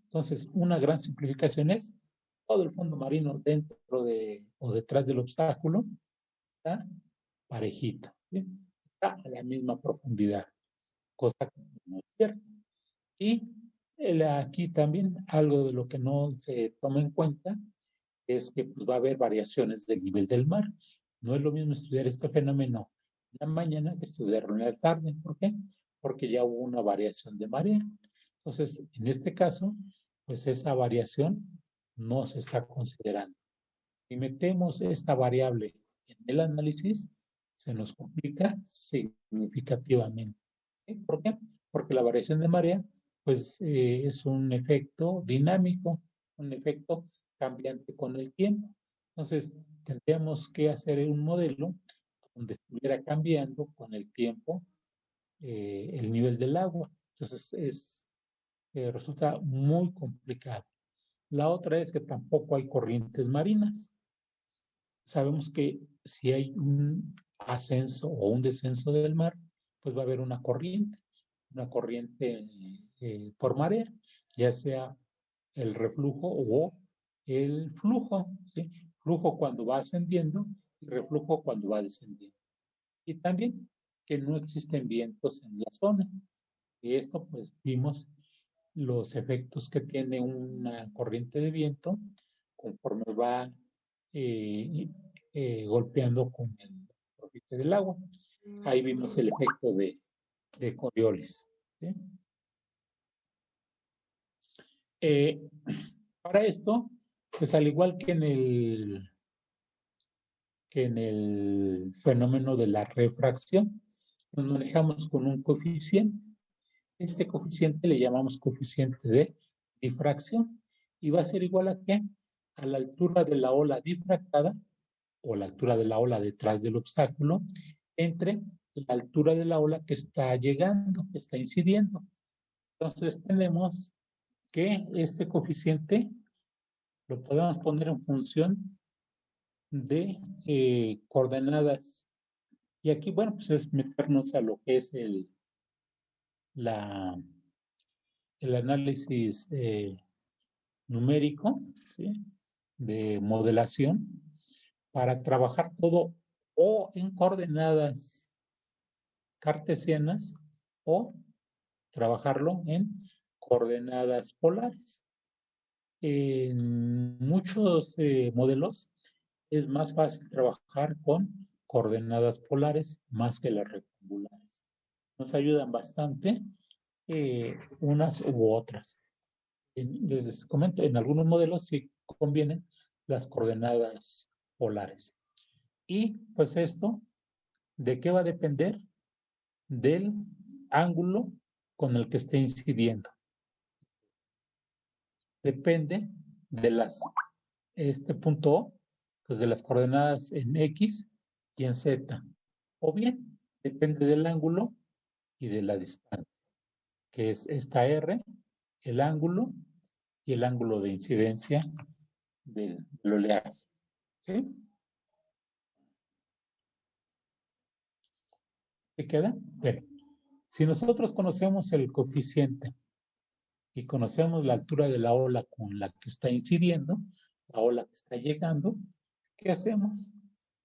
Entonces, una gran simplificación es todo el fondo marino dentro de o detrás del obstáculo está parejito, ¿sí? Está a la misma profundidad, cosa que no es cierto. Y aquí también algo de lo que no se toma en cuenta es que pues, va a haber variaciones del nivel del mar. No es lo mismo estudiar este fenómeno en la mañana que estudiarlo en la tarde. ¿Por qué? Porque ya hubo una variación de marea. Entonces, en este caso, pues esa variación no se está considerando. Si metemos esta variable en el análisis, se nos complica significativamente. ¿Sí? ¿Por qué? Porque la variación de marea, pues es un efecto dinámico, un efecto cambiante con el tiempo. Entonces, tendríamos que hacer un modelo donde estuviera cambiando con el tiempo el nivel del agua. Entonces, resulta muy complicado. La otra es que tampoco hay corrientes marinas. Sabemos que si hay un ascenso o un descenso del mar, pues va a haber una corriente por marea, ya sea el reflujo o el flujo, ¿sí? Flujo cuando va ascendiendo y reflujo cuando va descendiendo. Y también que no existen vientos en la zona. Y esto pues vimos los efectos que tiene una corriente de viento conforme va golpeando con el superficie del agua. Ahí vimos el efecto de Coriolis, ¿sí? Para esto, pues al igual que en el fenómeno de la refracción, nos manejamos con un coeficiente. Este coeficiente le llamamos coeficiente de difracción y va a ser igual a ¿qué? A la altura de la ola difractada o la altura de la ola detrás del obstáculo entre la altura de la ola que está llegando, que está incidiendo. Entonces tenemos que este coeficiente lo podemos poner en función de coordenadas. Y aquí, bueno, pues es meternos a lo que es el análisis numérico, ¿sí? De modelación para trabajar todo o en coordenadas cartesianas o trabajarlo en coordenadas polares. En muchos modelos es más fácil trabajar con coordenadas polares más que las rectangulares. Nos ayudan bastante unas u otras. Les comento, en algunos modelos sí convienen las coordenadas polares. Y pues esto, ¿de qué va a depender? Del ángulo con el que esté incidiendo. Depende de este punto O, pues de las coordenadas en X y en Z. O bien, depende del ángulo y de la distancia, que es esta R, el ángulo y el ángulo de incidencia del oleaje. ¿Sí? ¿Qué queda? Bueno, si nosotros conocemos el coeficiente y conocemos la altura de la ola con la que está incidiendo, la ola que está llegando, ¿qué hacemos?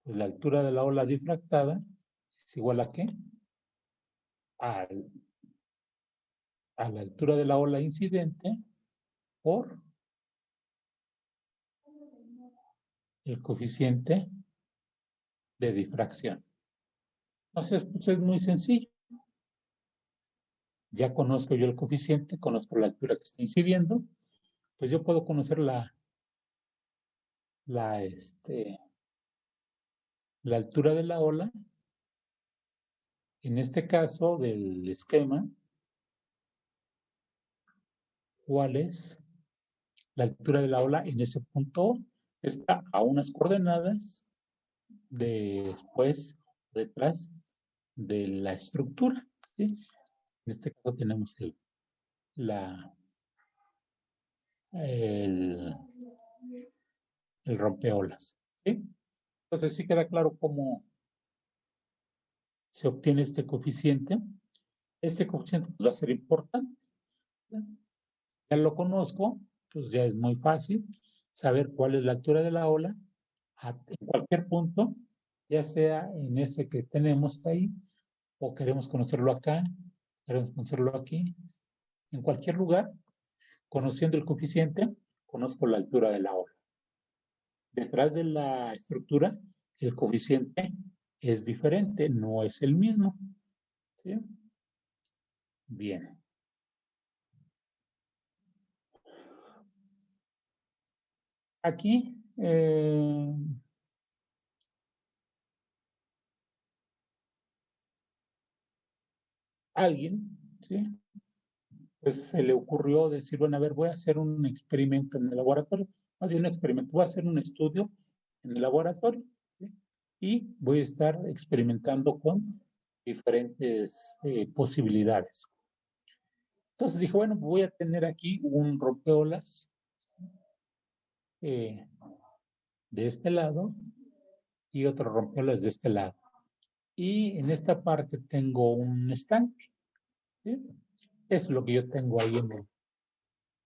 Pues la altura de la ola difractada es igual a ¿qué? A la altura de la ola incidente por el coeficiente de difracción. Entonces, pues es muy sencillo. Ya conozco yo el coeficiente, conozco la altura que está incidiendo, pues yo puedo conocer la altura de la ola, en este caso del esquema, ¿cuál es la altura de la ola en ese punto está a unas coordenadas después, detrás de la estructura, ¿sí? En este caso tenemos el rompeolas, ¿sí? Entonces sí queda claro cómo se obtiene este coeficiente. Este coeficiente va a ser importante. Ya lo conozco, pues ya es muy fácil saber cuál es la altura de la ola en cualquier punto, ya sea en ese que tenemos ahí, o queremos conocerlo acá, queremos conocerlo aquí. En cualquier lugar, conociendo el coeficiente, conozco la altura de la ola. Detrás de la estructura, el coeficiente es diferente, no es el mismo. ¿Sí? Bien. Aquí, alguien, ¿sí? Pues se le ocurrió decir, bueno, a ver, voy a hacer un experimento en el laboratorio, más bien un experimento, voy a hacer un estudio en el laboratorio, ¿sí? Y voy a estar experimentando con diferentes posibilidades. Entonces dijo, bueno, voy a tener aquí un rompeolas de este lado y otro rompeolas de este lado. Y en esta parte tengo un estanque, ¿sí? Es lo que yo tengo ahí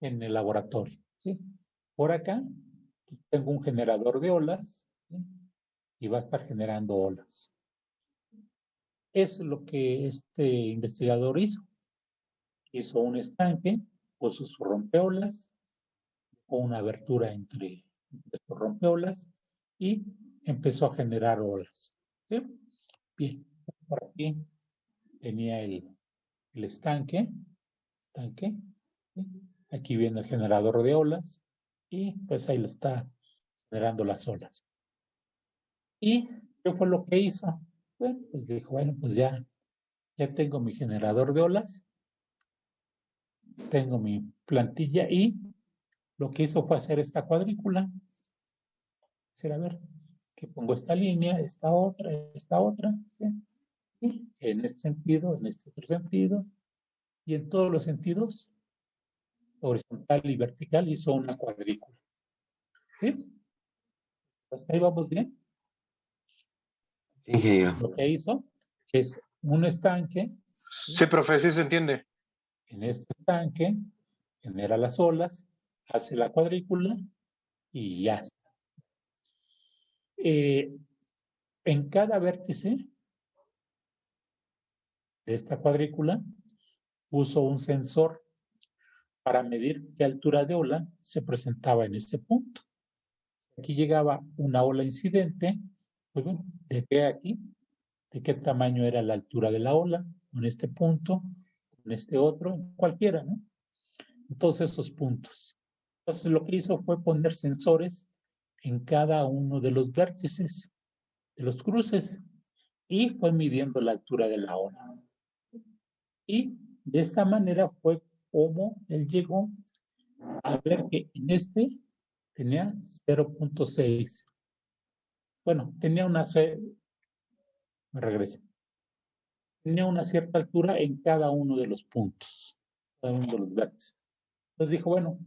en el laboratorio, ¿sí? Por acá tengo un generador de olas, ¿sí? Y va a estar generando olas. Es lo que este investigador hizo. Hizo un estanque, puso su rompeolas, o una abertura entre sus rompeolas y empezó a generar olas, ¿sí? Bien, por aquí tenía el estanque, ¿sí? Aquí viene el generador de olas y pues ahí lo está generando las olas. ¿Y qué fue lo que hizo? Bueno, pues dijo, bueno, pues ya tengo mi generador de olas, tengo mi plantilla y lo que hizo fue hacer esta cuadrícula. Decir, a ver, que pongo esta línea, esta otra, ¿sí? Y en este sentido, en este otro sentido, y en todos los sentidos, horizontal y vertical, hizo una cuadrícula. ¿Sí? ¿Hasta ahí vamos bien? Sí, ingeniero. Lo que hizo es un estanque. Sí, profe, sí se entiende. En este estanque genera las olas, hace la cuadrícula y ya está. En cada vértice de esta cuadrícula puso un sensor para medir qué altura de ola se presentaba en este punto. Aquí llegaba una ola incidente, pues bueno, de qué aquí, de qué tamaño era la altura de la ola, en este punto, en este otro, cualquiera, ¿no? En todos esos puntos. Entonces lo que hizo fue poner sensores en cada uno de los vértices, de los cruces, y fue midiendo la altura de la ola. Y de esa manera fue como él llegó a ver que en este tenía 0.6. Bueno, tenía me regreso. Tenía una cierta altura en cada uno de los puntos, cada uno de los vértices. Entonces dijo, bueno,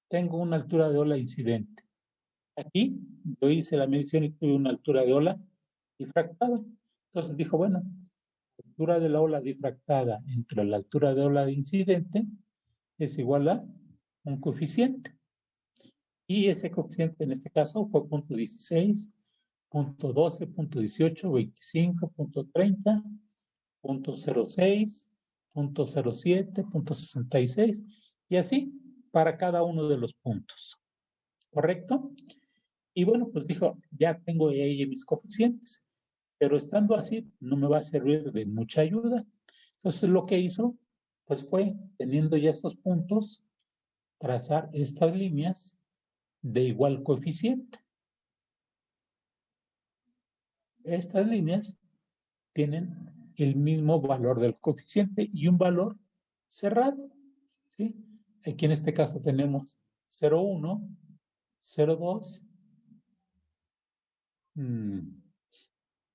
tengo una altura de ola incidente. Aquí yo hice la medición y tuve una altura de ola difractada. Entonces dijo, bueno, la altura de la ola difractada entre la altura de ola de incidente es igual a un coeficiente. Y ese coeficiente en este caso fue 0.16, 0.12, 0.18, 25, 0.30, 0.06, 0.07, 0.66 y así para cada uno de los puntos. ¿Correcto? Y bueno, pues dijo, ya tengo ahí mis coeficientes, pero estando así no me va a servir de mucha ayuda. Entonces lo que hizo, pues fue, teniendo ya estos puntos, trazar estas líneas de igual coeficiente. Estas líneas tienen el mismo valor del coeficiente y un valor cerrado, ¿sí? Aquí en este caso tenemos 0,1, 0,2.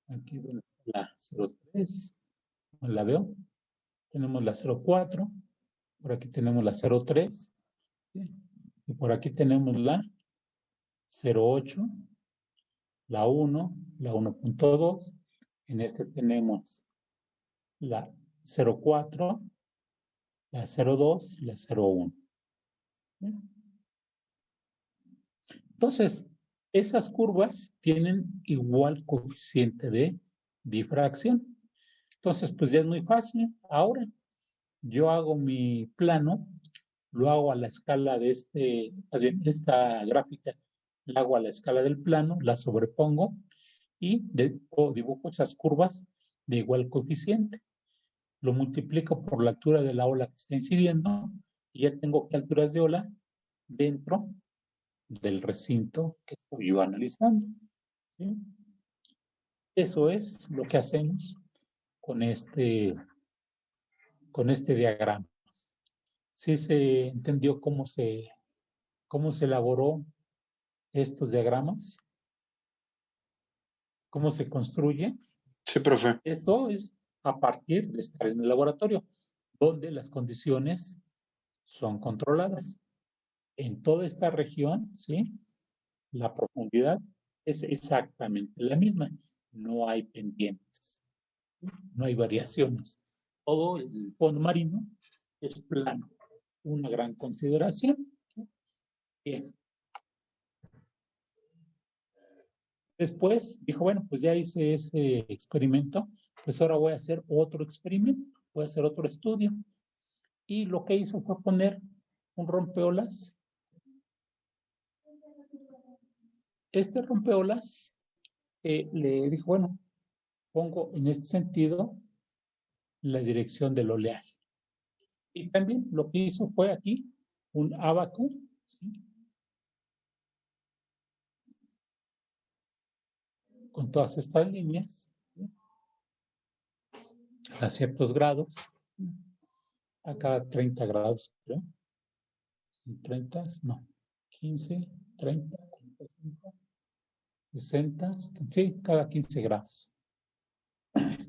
Aquí donde está la 0,3. ¿No la veo? Tenemos la 0,4. Por aquí tenemos la 0,3. ¿Sí? Y por aquí tenemos la 0,8, la 1, la 1.2. En este tenemos la 0,4, la 0,2, la 0,1. Entonces, esas curvas tienen igual coeficiente de difracción. Entonces, pues ya es muy fácil. Ahora, yo hago mi plano, lo hago a la escala de más bien, esta gráfica, la hago a la escala del plano, la sobrepongo y dibujo esas curvas de igual coeficiente. Lo multiplico por la altura de la ola que está incidiendo y ya tengo qué alturas de ola dentro del recinto que estoy yo analizando. ¿Sí? Eso es lo que hacemos con este diagrama. ¿Sí se entendió cómo se elaboró estos diagramas? ¿Cómo se construye? Sí, profe. Esto es a partir de estar en el laboratorio, donde las condiciones son controladas. En toda esta región, ¿sí? La profundidad es exactamente la misma. No hay pendientes, no hay variaciones. Todo el fondo marino es plano. Una gran consideración. Bien. Después dijo, bueno, pues ya hice ese experimento, pues ahora voy a hacer otro experimento, voy a hacer otro estudio. Y lo que hizo fue poner un rompeolas. Este rompeolas le dijo, bueno, pongo en este sentido la dirección del oleaje. Y también lo que hizo fue aquí un abaco, ¿sí? Con todas estas líneas, ¿sí? A ciertos grados, a cada 30 grados, creo. 30, no, 15, 30, 45, 60, 70, sí, cada 15 grados.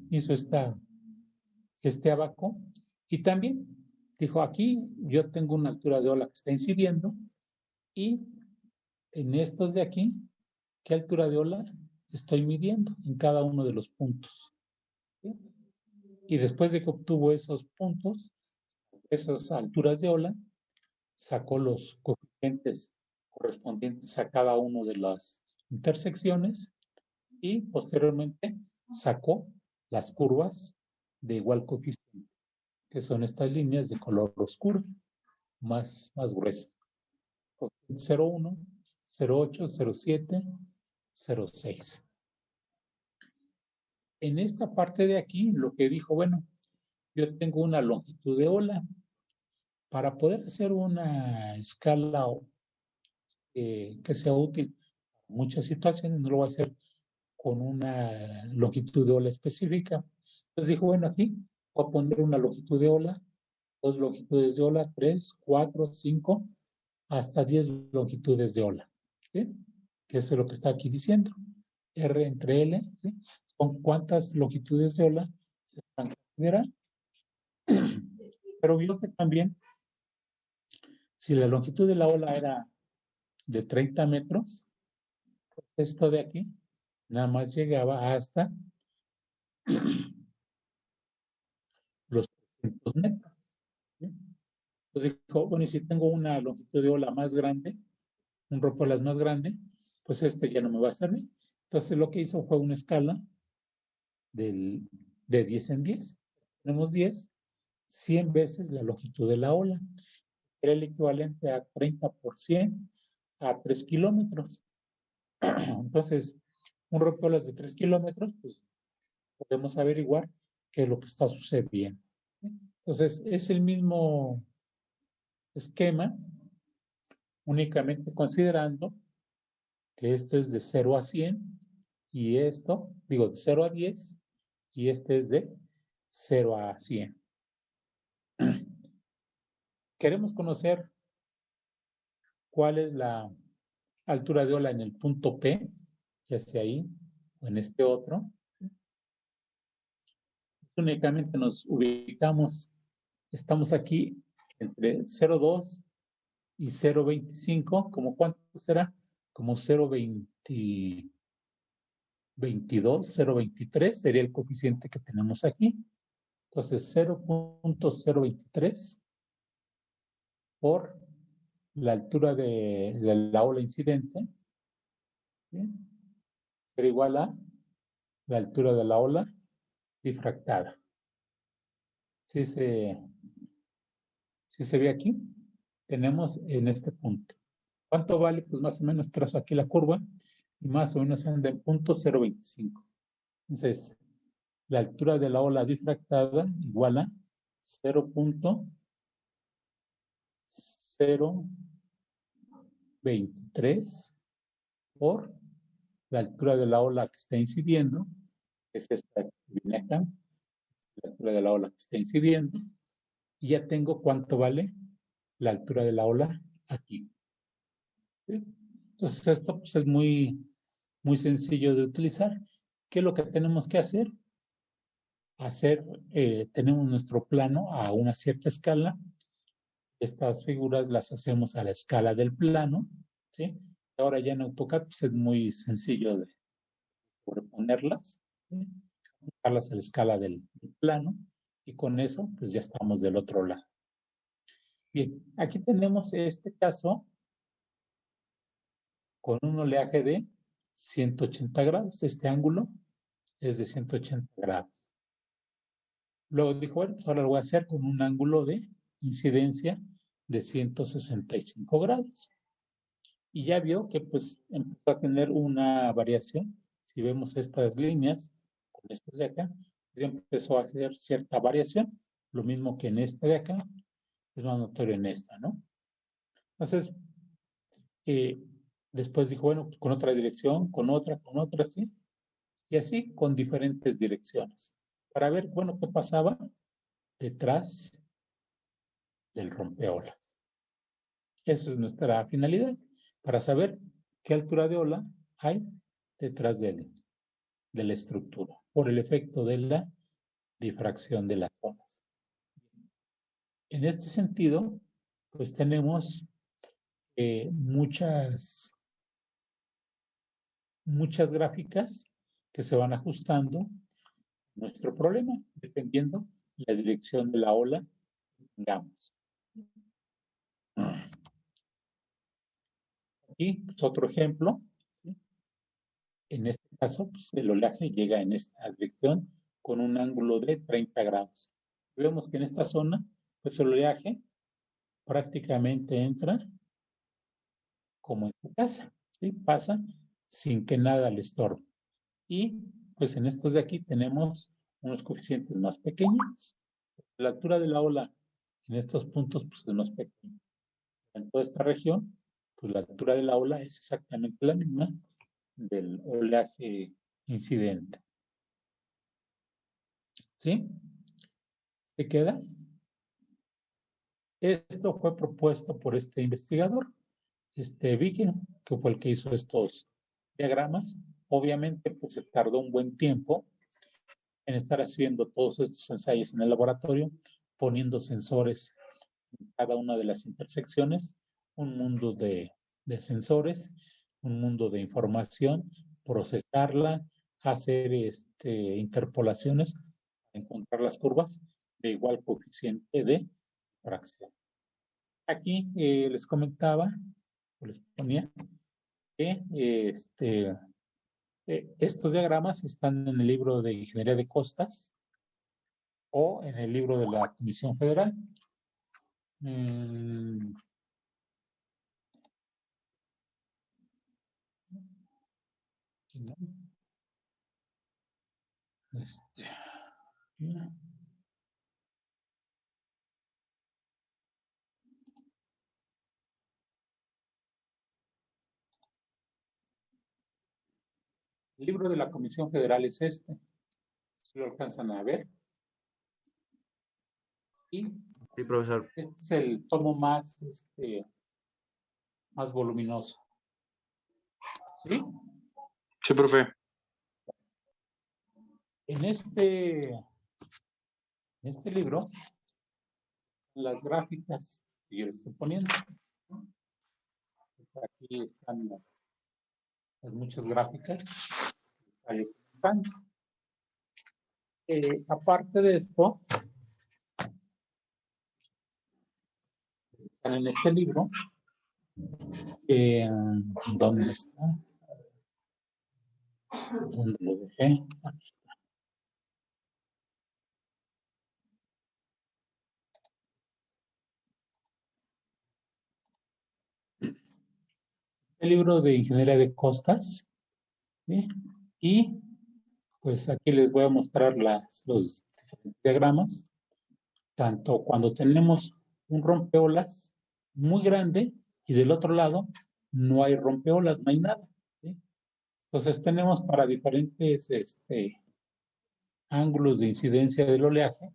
Hizo este abaco y también dijo, aquí yo tengo una altura de ola que está incidiendo y en estos de aquí, ¿qué altura de ola estoy midiendo en cada uno de los puntos? ¿Sí? Y después de que obtuvo esos puntos, esas alturas de ola, sacó los coeficientes correspondientes a cada una de las intersecciones y posteriormente sacó las curvas de igual coeficiente, que son estas líneas de color oscuro, más gruesas. 0,1, 0,8, 0,7, 0,6. En esta parte de aquí, lo que dijo, bueno, yo tengo una longitud de ola. Para poder hacer una escala que sea útil en muchas situaciones, no lo voy a hacer con una longitud de ola específica. Entonces dijo, bueno, aquí voy a poner una longitud de ola, 2 longitudes de ola, 3, 4, 5, hasta 10 longitudes de ola. ¿Sí? Que eso es lo que está aquí diciendo. R entre L, ¿sí? Son cuántas longitudes de ola se están considerando. Pero vio que también, si la longitud de la ola era de 30 metros, pues esto de aquí nada más llegaba hasta los 300 metros. ¿Sí? Entonces dijo, bueno, y si tengo una longitud de ola más grande, un rompeolas más grande, pues este ya no me va a servir. Entonces lo que hizo fue una escala de 10 en 10. Tenemos 10, 100 veces la longitud de la ola. Era el equivalente a 30% a 3 kilómetros. Entonces, un rompeolas de 3 kilómetros, pues podemos averiguar qué es lo que está sucediendo. Entonces, es el mismo esquema, únicamente considerando que esto es de 0 a 100 y esto, digo, de 0 a 10 y este es de 0 a 100. Queremos conocer cuál es la altura de ola en el punto P, ya sea ahí o en este otro. Únicamente nos ubicamos, estamos aquí entre 0,2 y 0,25, ¿como cuánto será? Como 0,22, 0,23 sería el coeficiente que tenemos aquí. Entonces, 0,023 por la altura de la ola incidente, ¿sí? Será igual a la altura de la ola difractada. ¿Sí se ve aquí? Tenemos en este punto. ¿Cuánto vale? Pues más o menos trazo aquí la curva y más o menos anda en punto 0,25. Entonces, la altura de la ola difractada igual a 0,023 por la altura de la ola que está incidiendo, que es esta que viene acá, la altura de la ola que está incidiendo, y ya tengo cuánto vale la altura de la ola aquí. ¿Sí? Entonces esto pues, es muy sencillo de utilizar. ¿Qué es lo que tenemos que hacer? Tenemos nuestro plano a una cierta escala. Estas figuras las hacemos a la escala del plano, ¿sí? Ahora ya en AutoCAD pues, es muy sencillo de sobreponerlas, ¿sí? Darlas a la escala del plano y con eso pues ya estamos del otro lado. Bien, aquí tenemos este caso con un oleaje de 180 grados. Este ángulo es de 180 grados. Luego dijo, bueno, pues ahora lo voy a hacer con un ángulo de incidencia de 165 grados. Y ya vio que pues empezó a tener una variación. Si vemos estas líneas, con estas de acá, pues empezó a hacer cierta variación. Lo mismo que en esta de acá, es más notorio en esta, ¿no? Entonces, después dijo, bueno, pues con otra dirección, con otra, ¿sí? Y así con diferentes direcciones. Para ver, bueno, qué pasaba detrás del rompeolas. Esa es nuestra finalidad, para saber qué altura de ola hay detrás de la estructura, por el efecto de la difracción de las olas. En este sentido, pues tenemos muchas gráficas que se van ajustando a nuestro problema, dependiendo la dirección de la ola que tengamos. Y pues, otro ejemplo, ¿sí? En este caso, pues, el oleaje llega en esta dirección con un ángulo de 30 grados. Vemos que en esta zona, pues el oleaje prácticamente entra como en tu casa, ¿sí? Pasa sin que nada le estorbe. Y pues en estos de aquí tenemos unos coeficientes más pequeños. La altura de la ola en estos puntos pues es más pequeña. En toda esta región, pues la altura de la ola es exactamente la misma del oleaje incidente. ¿Sí? ¿Se queda? Esto fue propuesto por este investigador, Viking, que fue el que hizo estos diagramas. Obviamente, pues se tardó un buen tiempo en estar haciendo todos estos ensayos en el laboratorio, poniendo sensores en cada una de las intersecciones, un mundo de sensores, un mundo de información, procesarla, hacer interpolaciones, encontrar las curvas de igual coeficiente de fracción. Aquí les comentaba, o les ponía, que estos diagramas están en el libro de Ingeniería de Costas o en el libro de la Comisión Federal. No. El libro de la Comisión Federal es este. Si lo alcanzan a ver. Y Sí, profesor. este es el tomo más más voluminoso. ¿Sí? Sí, profe. En este libro, las gráficas que yo le estoy poniendo. Aquí están las muchas gráficas. Aparte de esto, están en este libro. ¿Dónde está? ¿Dónde lo dejé? El libro de Ingeniería de Costas, ¿sí? Y pues aquí les voy a mostrar los diferentes diagramas, tanto cuando tenemos un rompeolas muy grande y del otro lado no hay rompeolas, no hay nada, ¿sí? Entonces tenemos para diferentes ángulos de incidencia del oleaje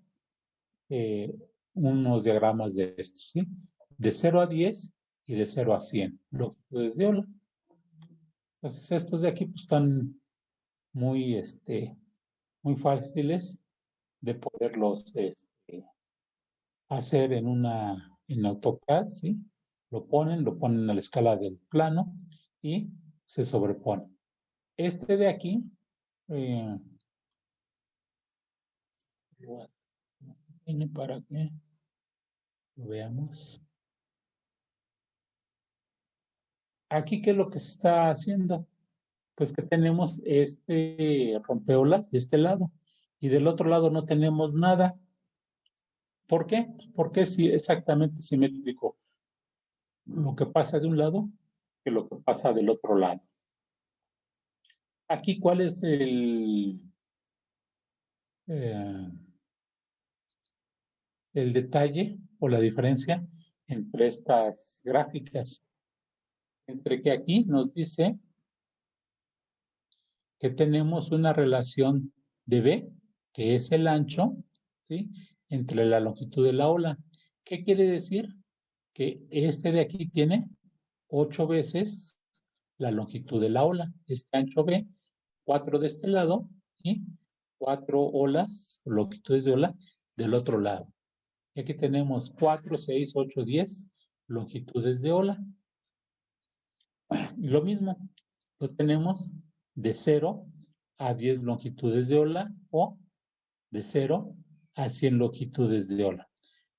unos diagramas de estos, ¿sí? De 0 a 10 y de 0 a 100 longitudes de ola. Entonces estos de aquí pues están muy, muy fáciles de poderlos hacer en AutoCAD, ¿sí? Lo ponen a la escala del plano y se sobreponen. Este de aquí, para que lo veamos. Aquí, ¿qué es lo que se está haciendo? Pues que tenemos este rompeolas de este lado y del otro lado no tenemos nada. ¿Por qué? Porque es exactamente simétrico lo que pasa de un lado que lo que pasa del otro lado. Aquí, ¿cuál es el detalle o la diferencia entre estas gráficas? Entre que aquí nos dice que tenemos una relación de B, que es el ancho, ¿sí? Entre la longitud de la ola. ¿Qué quiere decir? Que este de aquí tiene 8 veces la longitud de la ola. Este ancho B, 4 de este lado y 4 olas, longitudes de ola del otro lado. Y aquí tenemos 4, 6, 8, 10 longitudes de ola. Y lo mismo, lo tenemos de 0 a 10 longitudes de ola o de 0 a 100 longitudes de ola.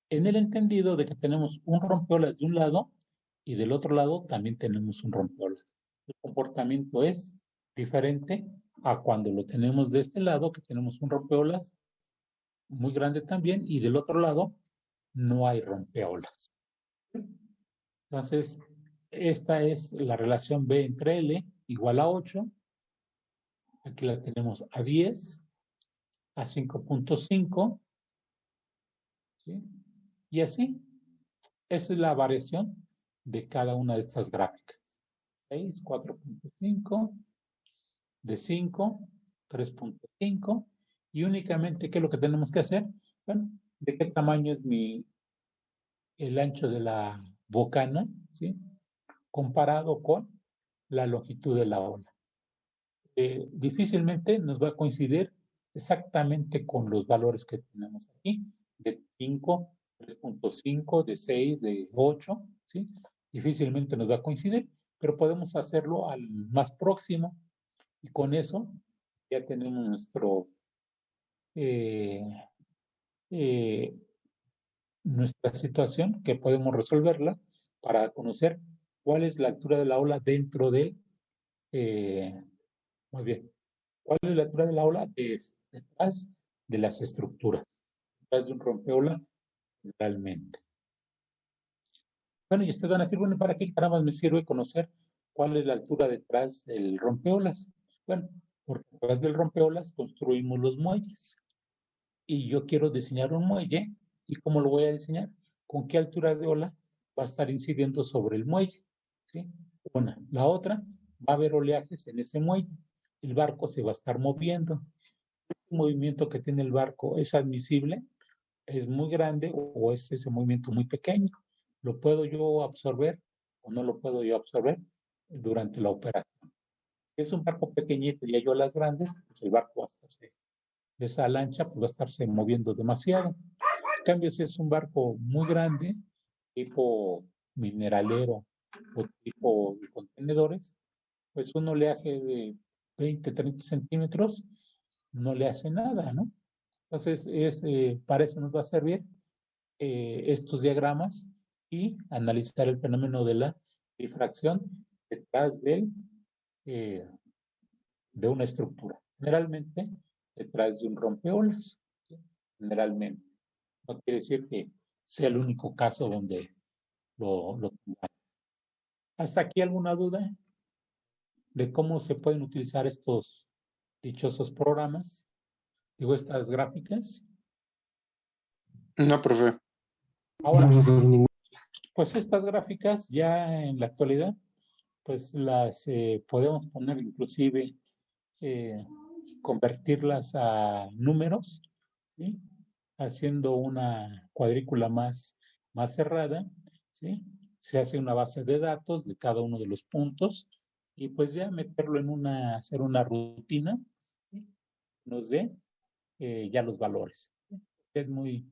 En el entendido de que tenemos un rompeolas de un lado y del otro lado también tenemos un rompeolas. El comportamiento es diferente a cuando lo tenemos de este lado, que tenemos un rompeolas muy grande también, y del otro lado no hay rompeolas. Entonces, esta es la relación B entre L igual a 8. Aquí la tenemos a 10, a 5.5, ¿sí? Y así, esa es la variación de cada una de estas gráficas. 6, 4.5, de 5, 3.5, y únicamente, ¿qué es lo que tenemos que hacer? Bueno, ¿de qué tamaño es el ancho de la bocana, ¿sí? Comparado con la longitud de la ola. Difícilmente nos va a coincidir exactamente con los valores que tenemos aquí, de 5, 3.5, de 6, de 8, ¿sí? Difícilmente nos va a coincidir, pero podemos hacerlo al más próximo y con eso ya tenemos nuestra situación, que podemos resolverla para conocer cuál es la altura de la ola dentro de, muy bien, cuál es la altura de la ola detrás de las estructuras, detrás de un rompeola realmente. Bueno, y ustedes van a decir, bueno, ¿para qué caramba me sirve conocer cuál es la altura detrás del rompeolas? Bueno, porque detrás del rompeolas construimos los muelles. Y yo quiero diseñar un muelle, ¿y cómo lo voy a diseñar? ¿Con qué altura de ola va a estar incidiendo sobre el muelle? ¿Sí? Una. La otra, va a haber oleajes en ese muelle. El barco se va a estar moviendo. ¿El movimiento que tiene el barco es admisible? ¿Es muy grande o es ese movimiento muy pequeño? ¿Lo puedo yo absorber o no lo puedo yo absorber durante la operación. Si es un barco pequeñito y hay olas grandes, pues el barco va a estarse, esa lancha pues va a estarse moviendo demasiado. En cambio, si es un barco muy grande, tipo mineralero o tipo de contenedores, pues un oleaje de 20, 30 centímetros no le hace nada, ¿no? Entonces, para eso nos va a servir estos diagramas y analizar el fenómeno de la difracción detrás de una estructura. Generalmente, detrás de un rompeolas. Generalmente. No quiere decir que sea el único caso donde lo tengamos. ¿Hasta aquí alguna duda de cómo se pueden utilizar estos dichosos programas? Digo, estas gráficas. No, profe. Ahora, pues estas gráficas ya en la actualidad, pues las podemos poner inclusive, convertirlas a números, ¿sí? Haciendo una cuadrícula más cerrada, ¿sí? Se hace una base de datos de cada uno de los puntos y pues ya meterlo en hacer una rutina, ¿sí? Nos dé ya los valores. Es muy,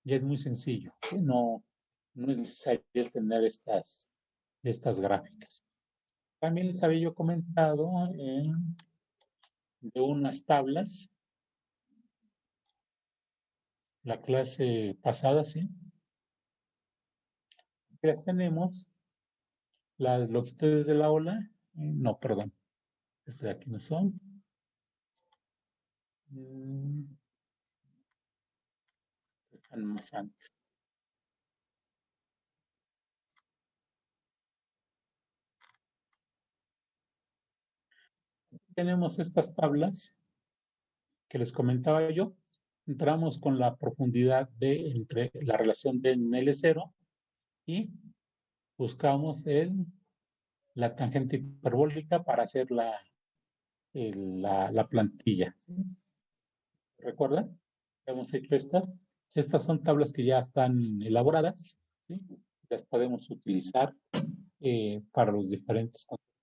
ya es muy sencillo, ¿sí? No es necesario tener estas gráficas. También les había yo comentado de unas tablas la clase pasada, ¿sí? Las tenemos, las longitudes de la ola, no, perdón, estas de aquí no son. Están más antes. Tenemos estas tablas que les comentaba yo. Entramos con la profundidad entre la relación de L0 y buscamos la tangente hiperbólica para hacer la plantilla. ¿Sí? ¿Recuerdan? Hemos hecho estas. Estas son tablas que ya están elaboradas, ¿sí? Las podemos utilizar para los diferentes conceptos.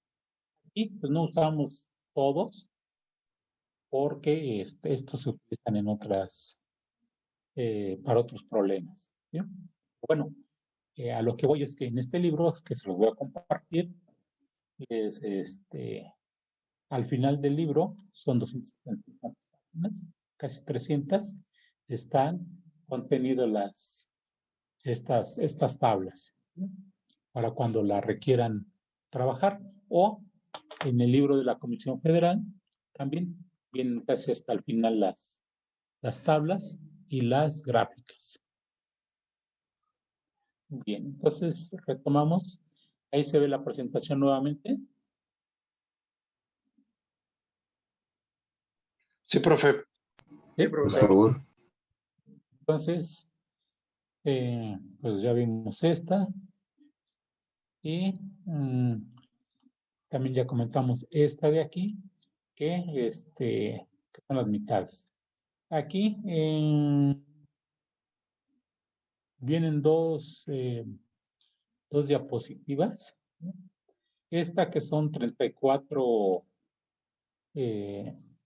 Y pues no usamos todos porque estos se utilizan en para otros problemas, ¿sí? Bueno, a lo que voy es que en este libro, que se los voy a compartir, es al final del libro, son 270 páginas, casi 300, están contenidas estas tablas, ¿sí? Para cuando la requieran trabajar, o en el libro de la Comisión Federal también vienen casi hasta el final las tablas y las gráficas. Bien, entonces retomamos. Ahí se ve la presentación nuevamente. Sí, profe. Sí, Por favor. Entonces, pues ya vimos esta. Y también ya comentamos esta de aquí, que son las mitades. Aquí vienen dos diapositivas. Esta que son 34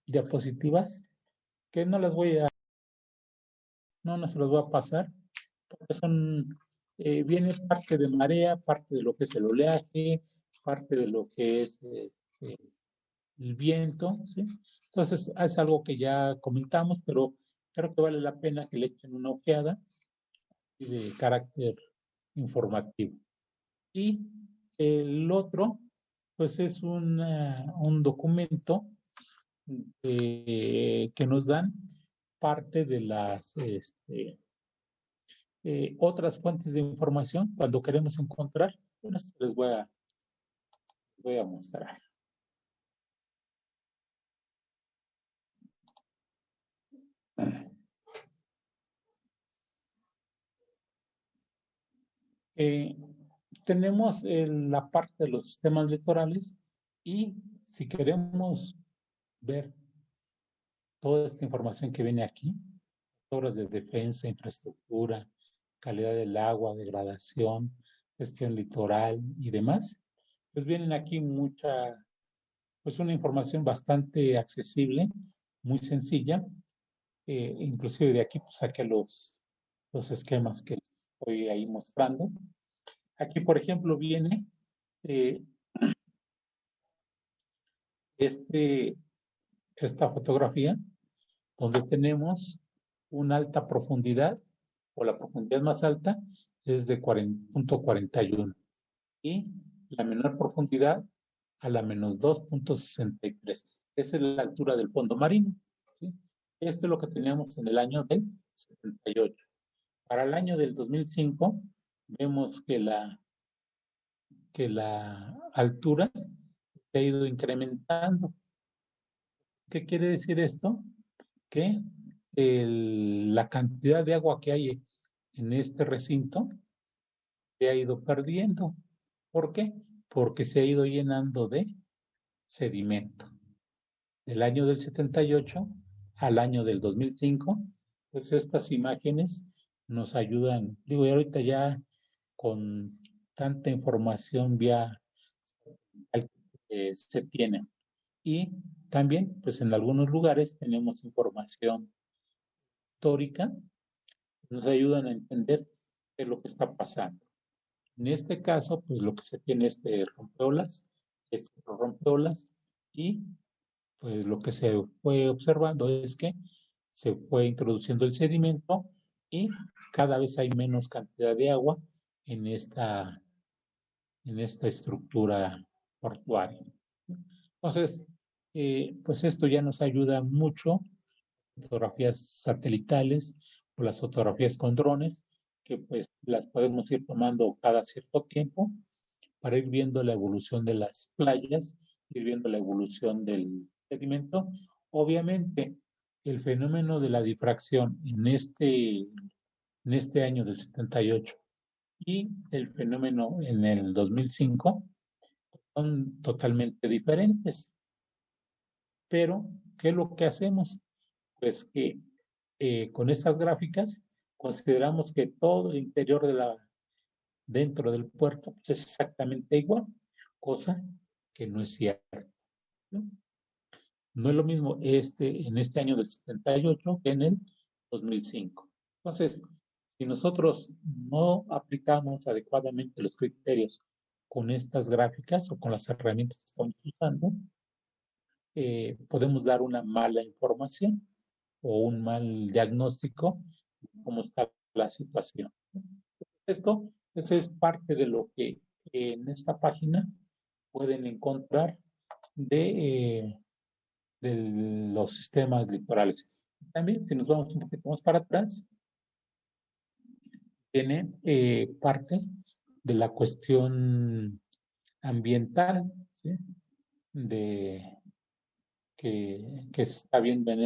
diapositivas, que no se las voy a pasar, porque viene parte de marea, parte de lo que es el oleaje, parte de lo que es el viento, ¿sí? Entonces es algo que ya comentamos, pero creo que vale la pena que le echen una ojeada de carácter informativo. Y el otro, pues es un documento que nos dan parte de las otras fuentes de información cuando queremos encontrar. Bueno, les voy a mostrar. Tenemos la parte de los sistemas litorales y si queremos ver toda esta información que viene aquí, obras de defensa, infraestructura, calidad del agua, degradación, gestión litoral y demás. Pues vienen aquí pues una información bastante accesible, muy sencilla. Inclusive de aquí pues saqué los esquemas que estoy ahí mostrando. Aquí, por ejemplo, viene esta fotografía donde tenemos una alta profundidad, o la profundidad más alta es de 40.41 y la menor profundidad a la menos 2.63. Esa es la altura del fondo marino, ¿sí? Esto es lo que teníamos en el año del 78. Para el año del 2005 vemos que la altura se ha ido incrementando. ¿Qué quiere decir esto? Que la cantidad de agua que hay en este recinto se ha ido perdiendo. ¿Por qué? Porque se ha ido llenando de sedimento. Del año del 78 al año del 2005, pues estas imágenes nos ayudan. Digo, y ahorita ya con tanta información vía se tiene. Y también, pues en algunos lugares tenemos información histórica, nos ayudan a entender qué es lo que está pasando. En este caso, pues lo que se tiene es rompeolas, rompeolas, y pues lo que se fue observando es que se fue introduciendo el sedimento y cada vez hay menos cantidad de agua en esta estructura portuaria. Entonces, pues esto ya nos ayuda mucho, fotografías satelitales o las fotografías con drones, que pues las podemos ir tomando cada cierto tiempo para ir viendo la evolución de las playas, ir viendo la evolución del sedimento. Obviamente, el fenómeno de la difracción en este año del 78 y el fenómeno en el 2005 son totalmente diferentes. Pero, ¿qué es lo que hacemos? Pues que con estas gráficas consideramos que todo el interior dentro del puerto pues es exactamente igual, cosa que no es cierto, ¿no? No es lo mismo en este año del 78 que en el 2005. Entonces, si nosotros no aplicamos adecuadamente los criterios con estas gráficas o con las herramientas que estamos usando, podemos dar una mala información o un mal diagnóstico de cómo está la situación. Esto es parte de lo que en esta página pueden encontrar de los sistemas litorales. También, si nos vamos un poquito más para atrás, tiene parte de la cuestión ambiental, ¿sí? Que se está viendo en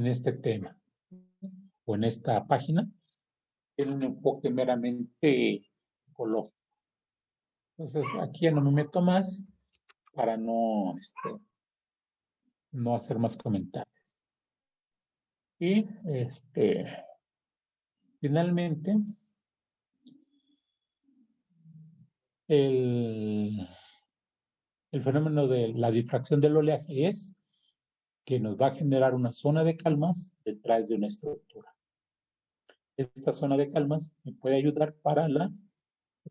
este tema o en esta página, tiene un enfoque meramente ecológico. Entonces, aquí ya no me meto más para no hacer más comentarios. Y finalmente, el fenómeno de la difracción del oleaje es que nos va a generar una zona de calmas detrás de una estructura. Esta zona de calmas me puede ayudar para la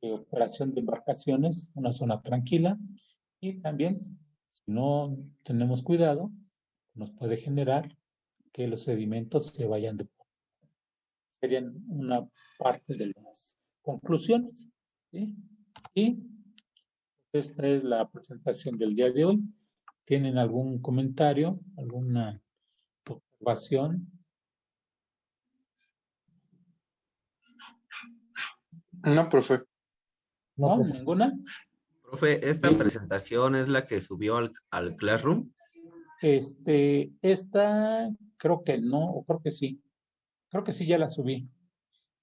operación de embarcaciones, una zona tranquila, y también, si no tenemos cuidado, nos puede generar que los sedimentos se vayan de. Serían una parte de las conclusiones, ¿sí? Y esta es la presentación del día de hoy. ¿Tienen algún comentario, alguna observación? No, profe. No, ninguna. Profe, ¿esta Bien. presentación es la que subió al Classroom? Esta creo que no, o creo que sí. Creo que sí ya la subí.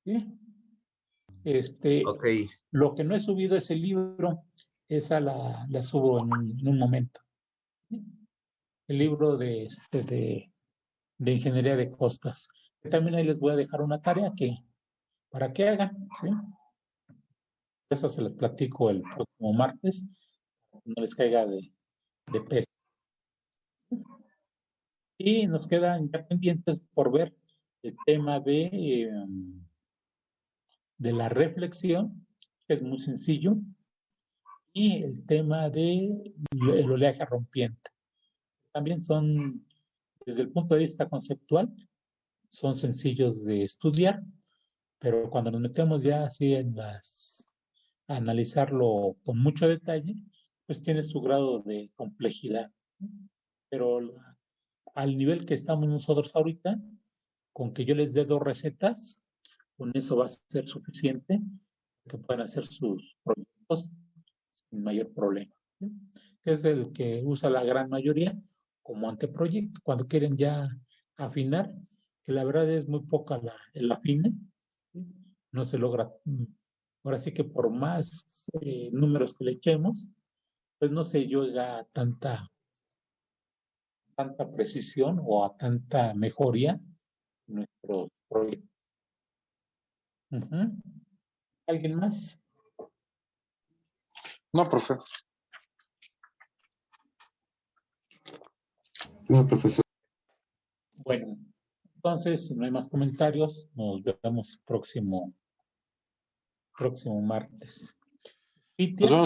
¿Sí? Ok, Lo que no he subido es el libro. Esa la subo en un momento. ¿Sí? El libro de ingeniería de costas. También ahí les voy a dejar una tarea para que hagan, ¿sí? Eso se les platico el próximo martes, no les caiga de peso. Y nos quedan ya pendientes por ver el tema de la reflexión, que es muy sencillo, y el tema del oleaje rompiente. También son, desde el punto de vista conceptual, son sencillos de estudiar, pero cuando nos metemos ya así a analizarlo con mucho detalle, pues tiene su grado de complejidad. Pero al nivel que estamos nosotros ahorita, con que yo les dé 2 recetas, con eso va a ser suficiente que puedan hacer sus proyectos sin mayor problema. Que es el que usa la gran mayoría como anteproyecto, cuando quieren ya afinar, que la verdad es muy poca el afine, ¿sí? No se logra. Ahora sí que por más números que le echemos, pues no se llega a tanta precisión o a tanta mejoría en nuestro proyecto. ¿Alguien más? No, profe. No, profesor. Bueno, entonces, si no hay más comentarios, nos vemos el próximo martes. Nos vemos.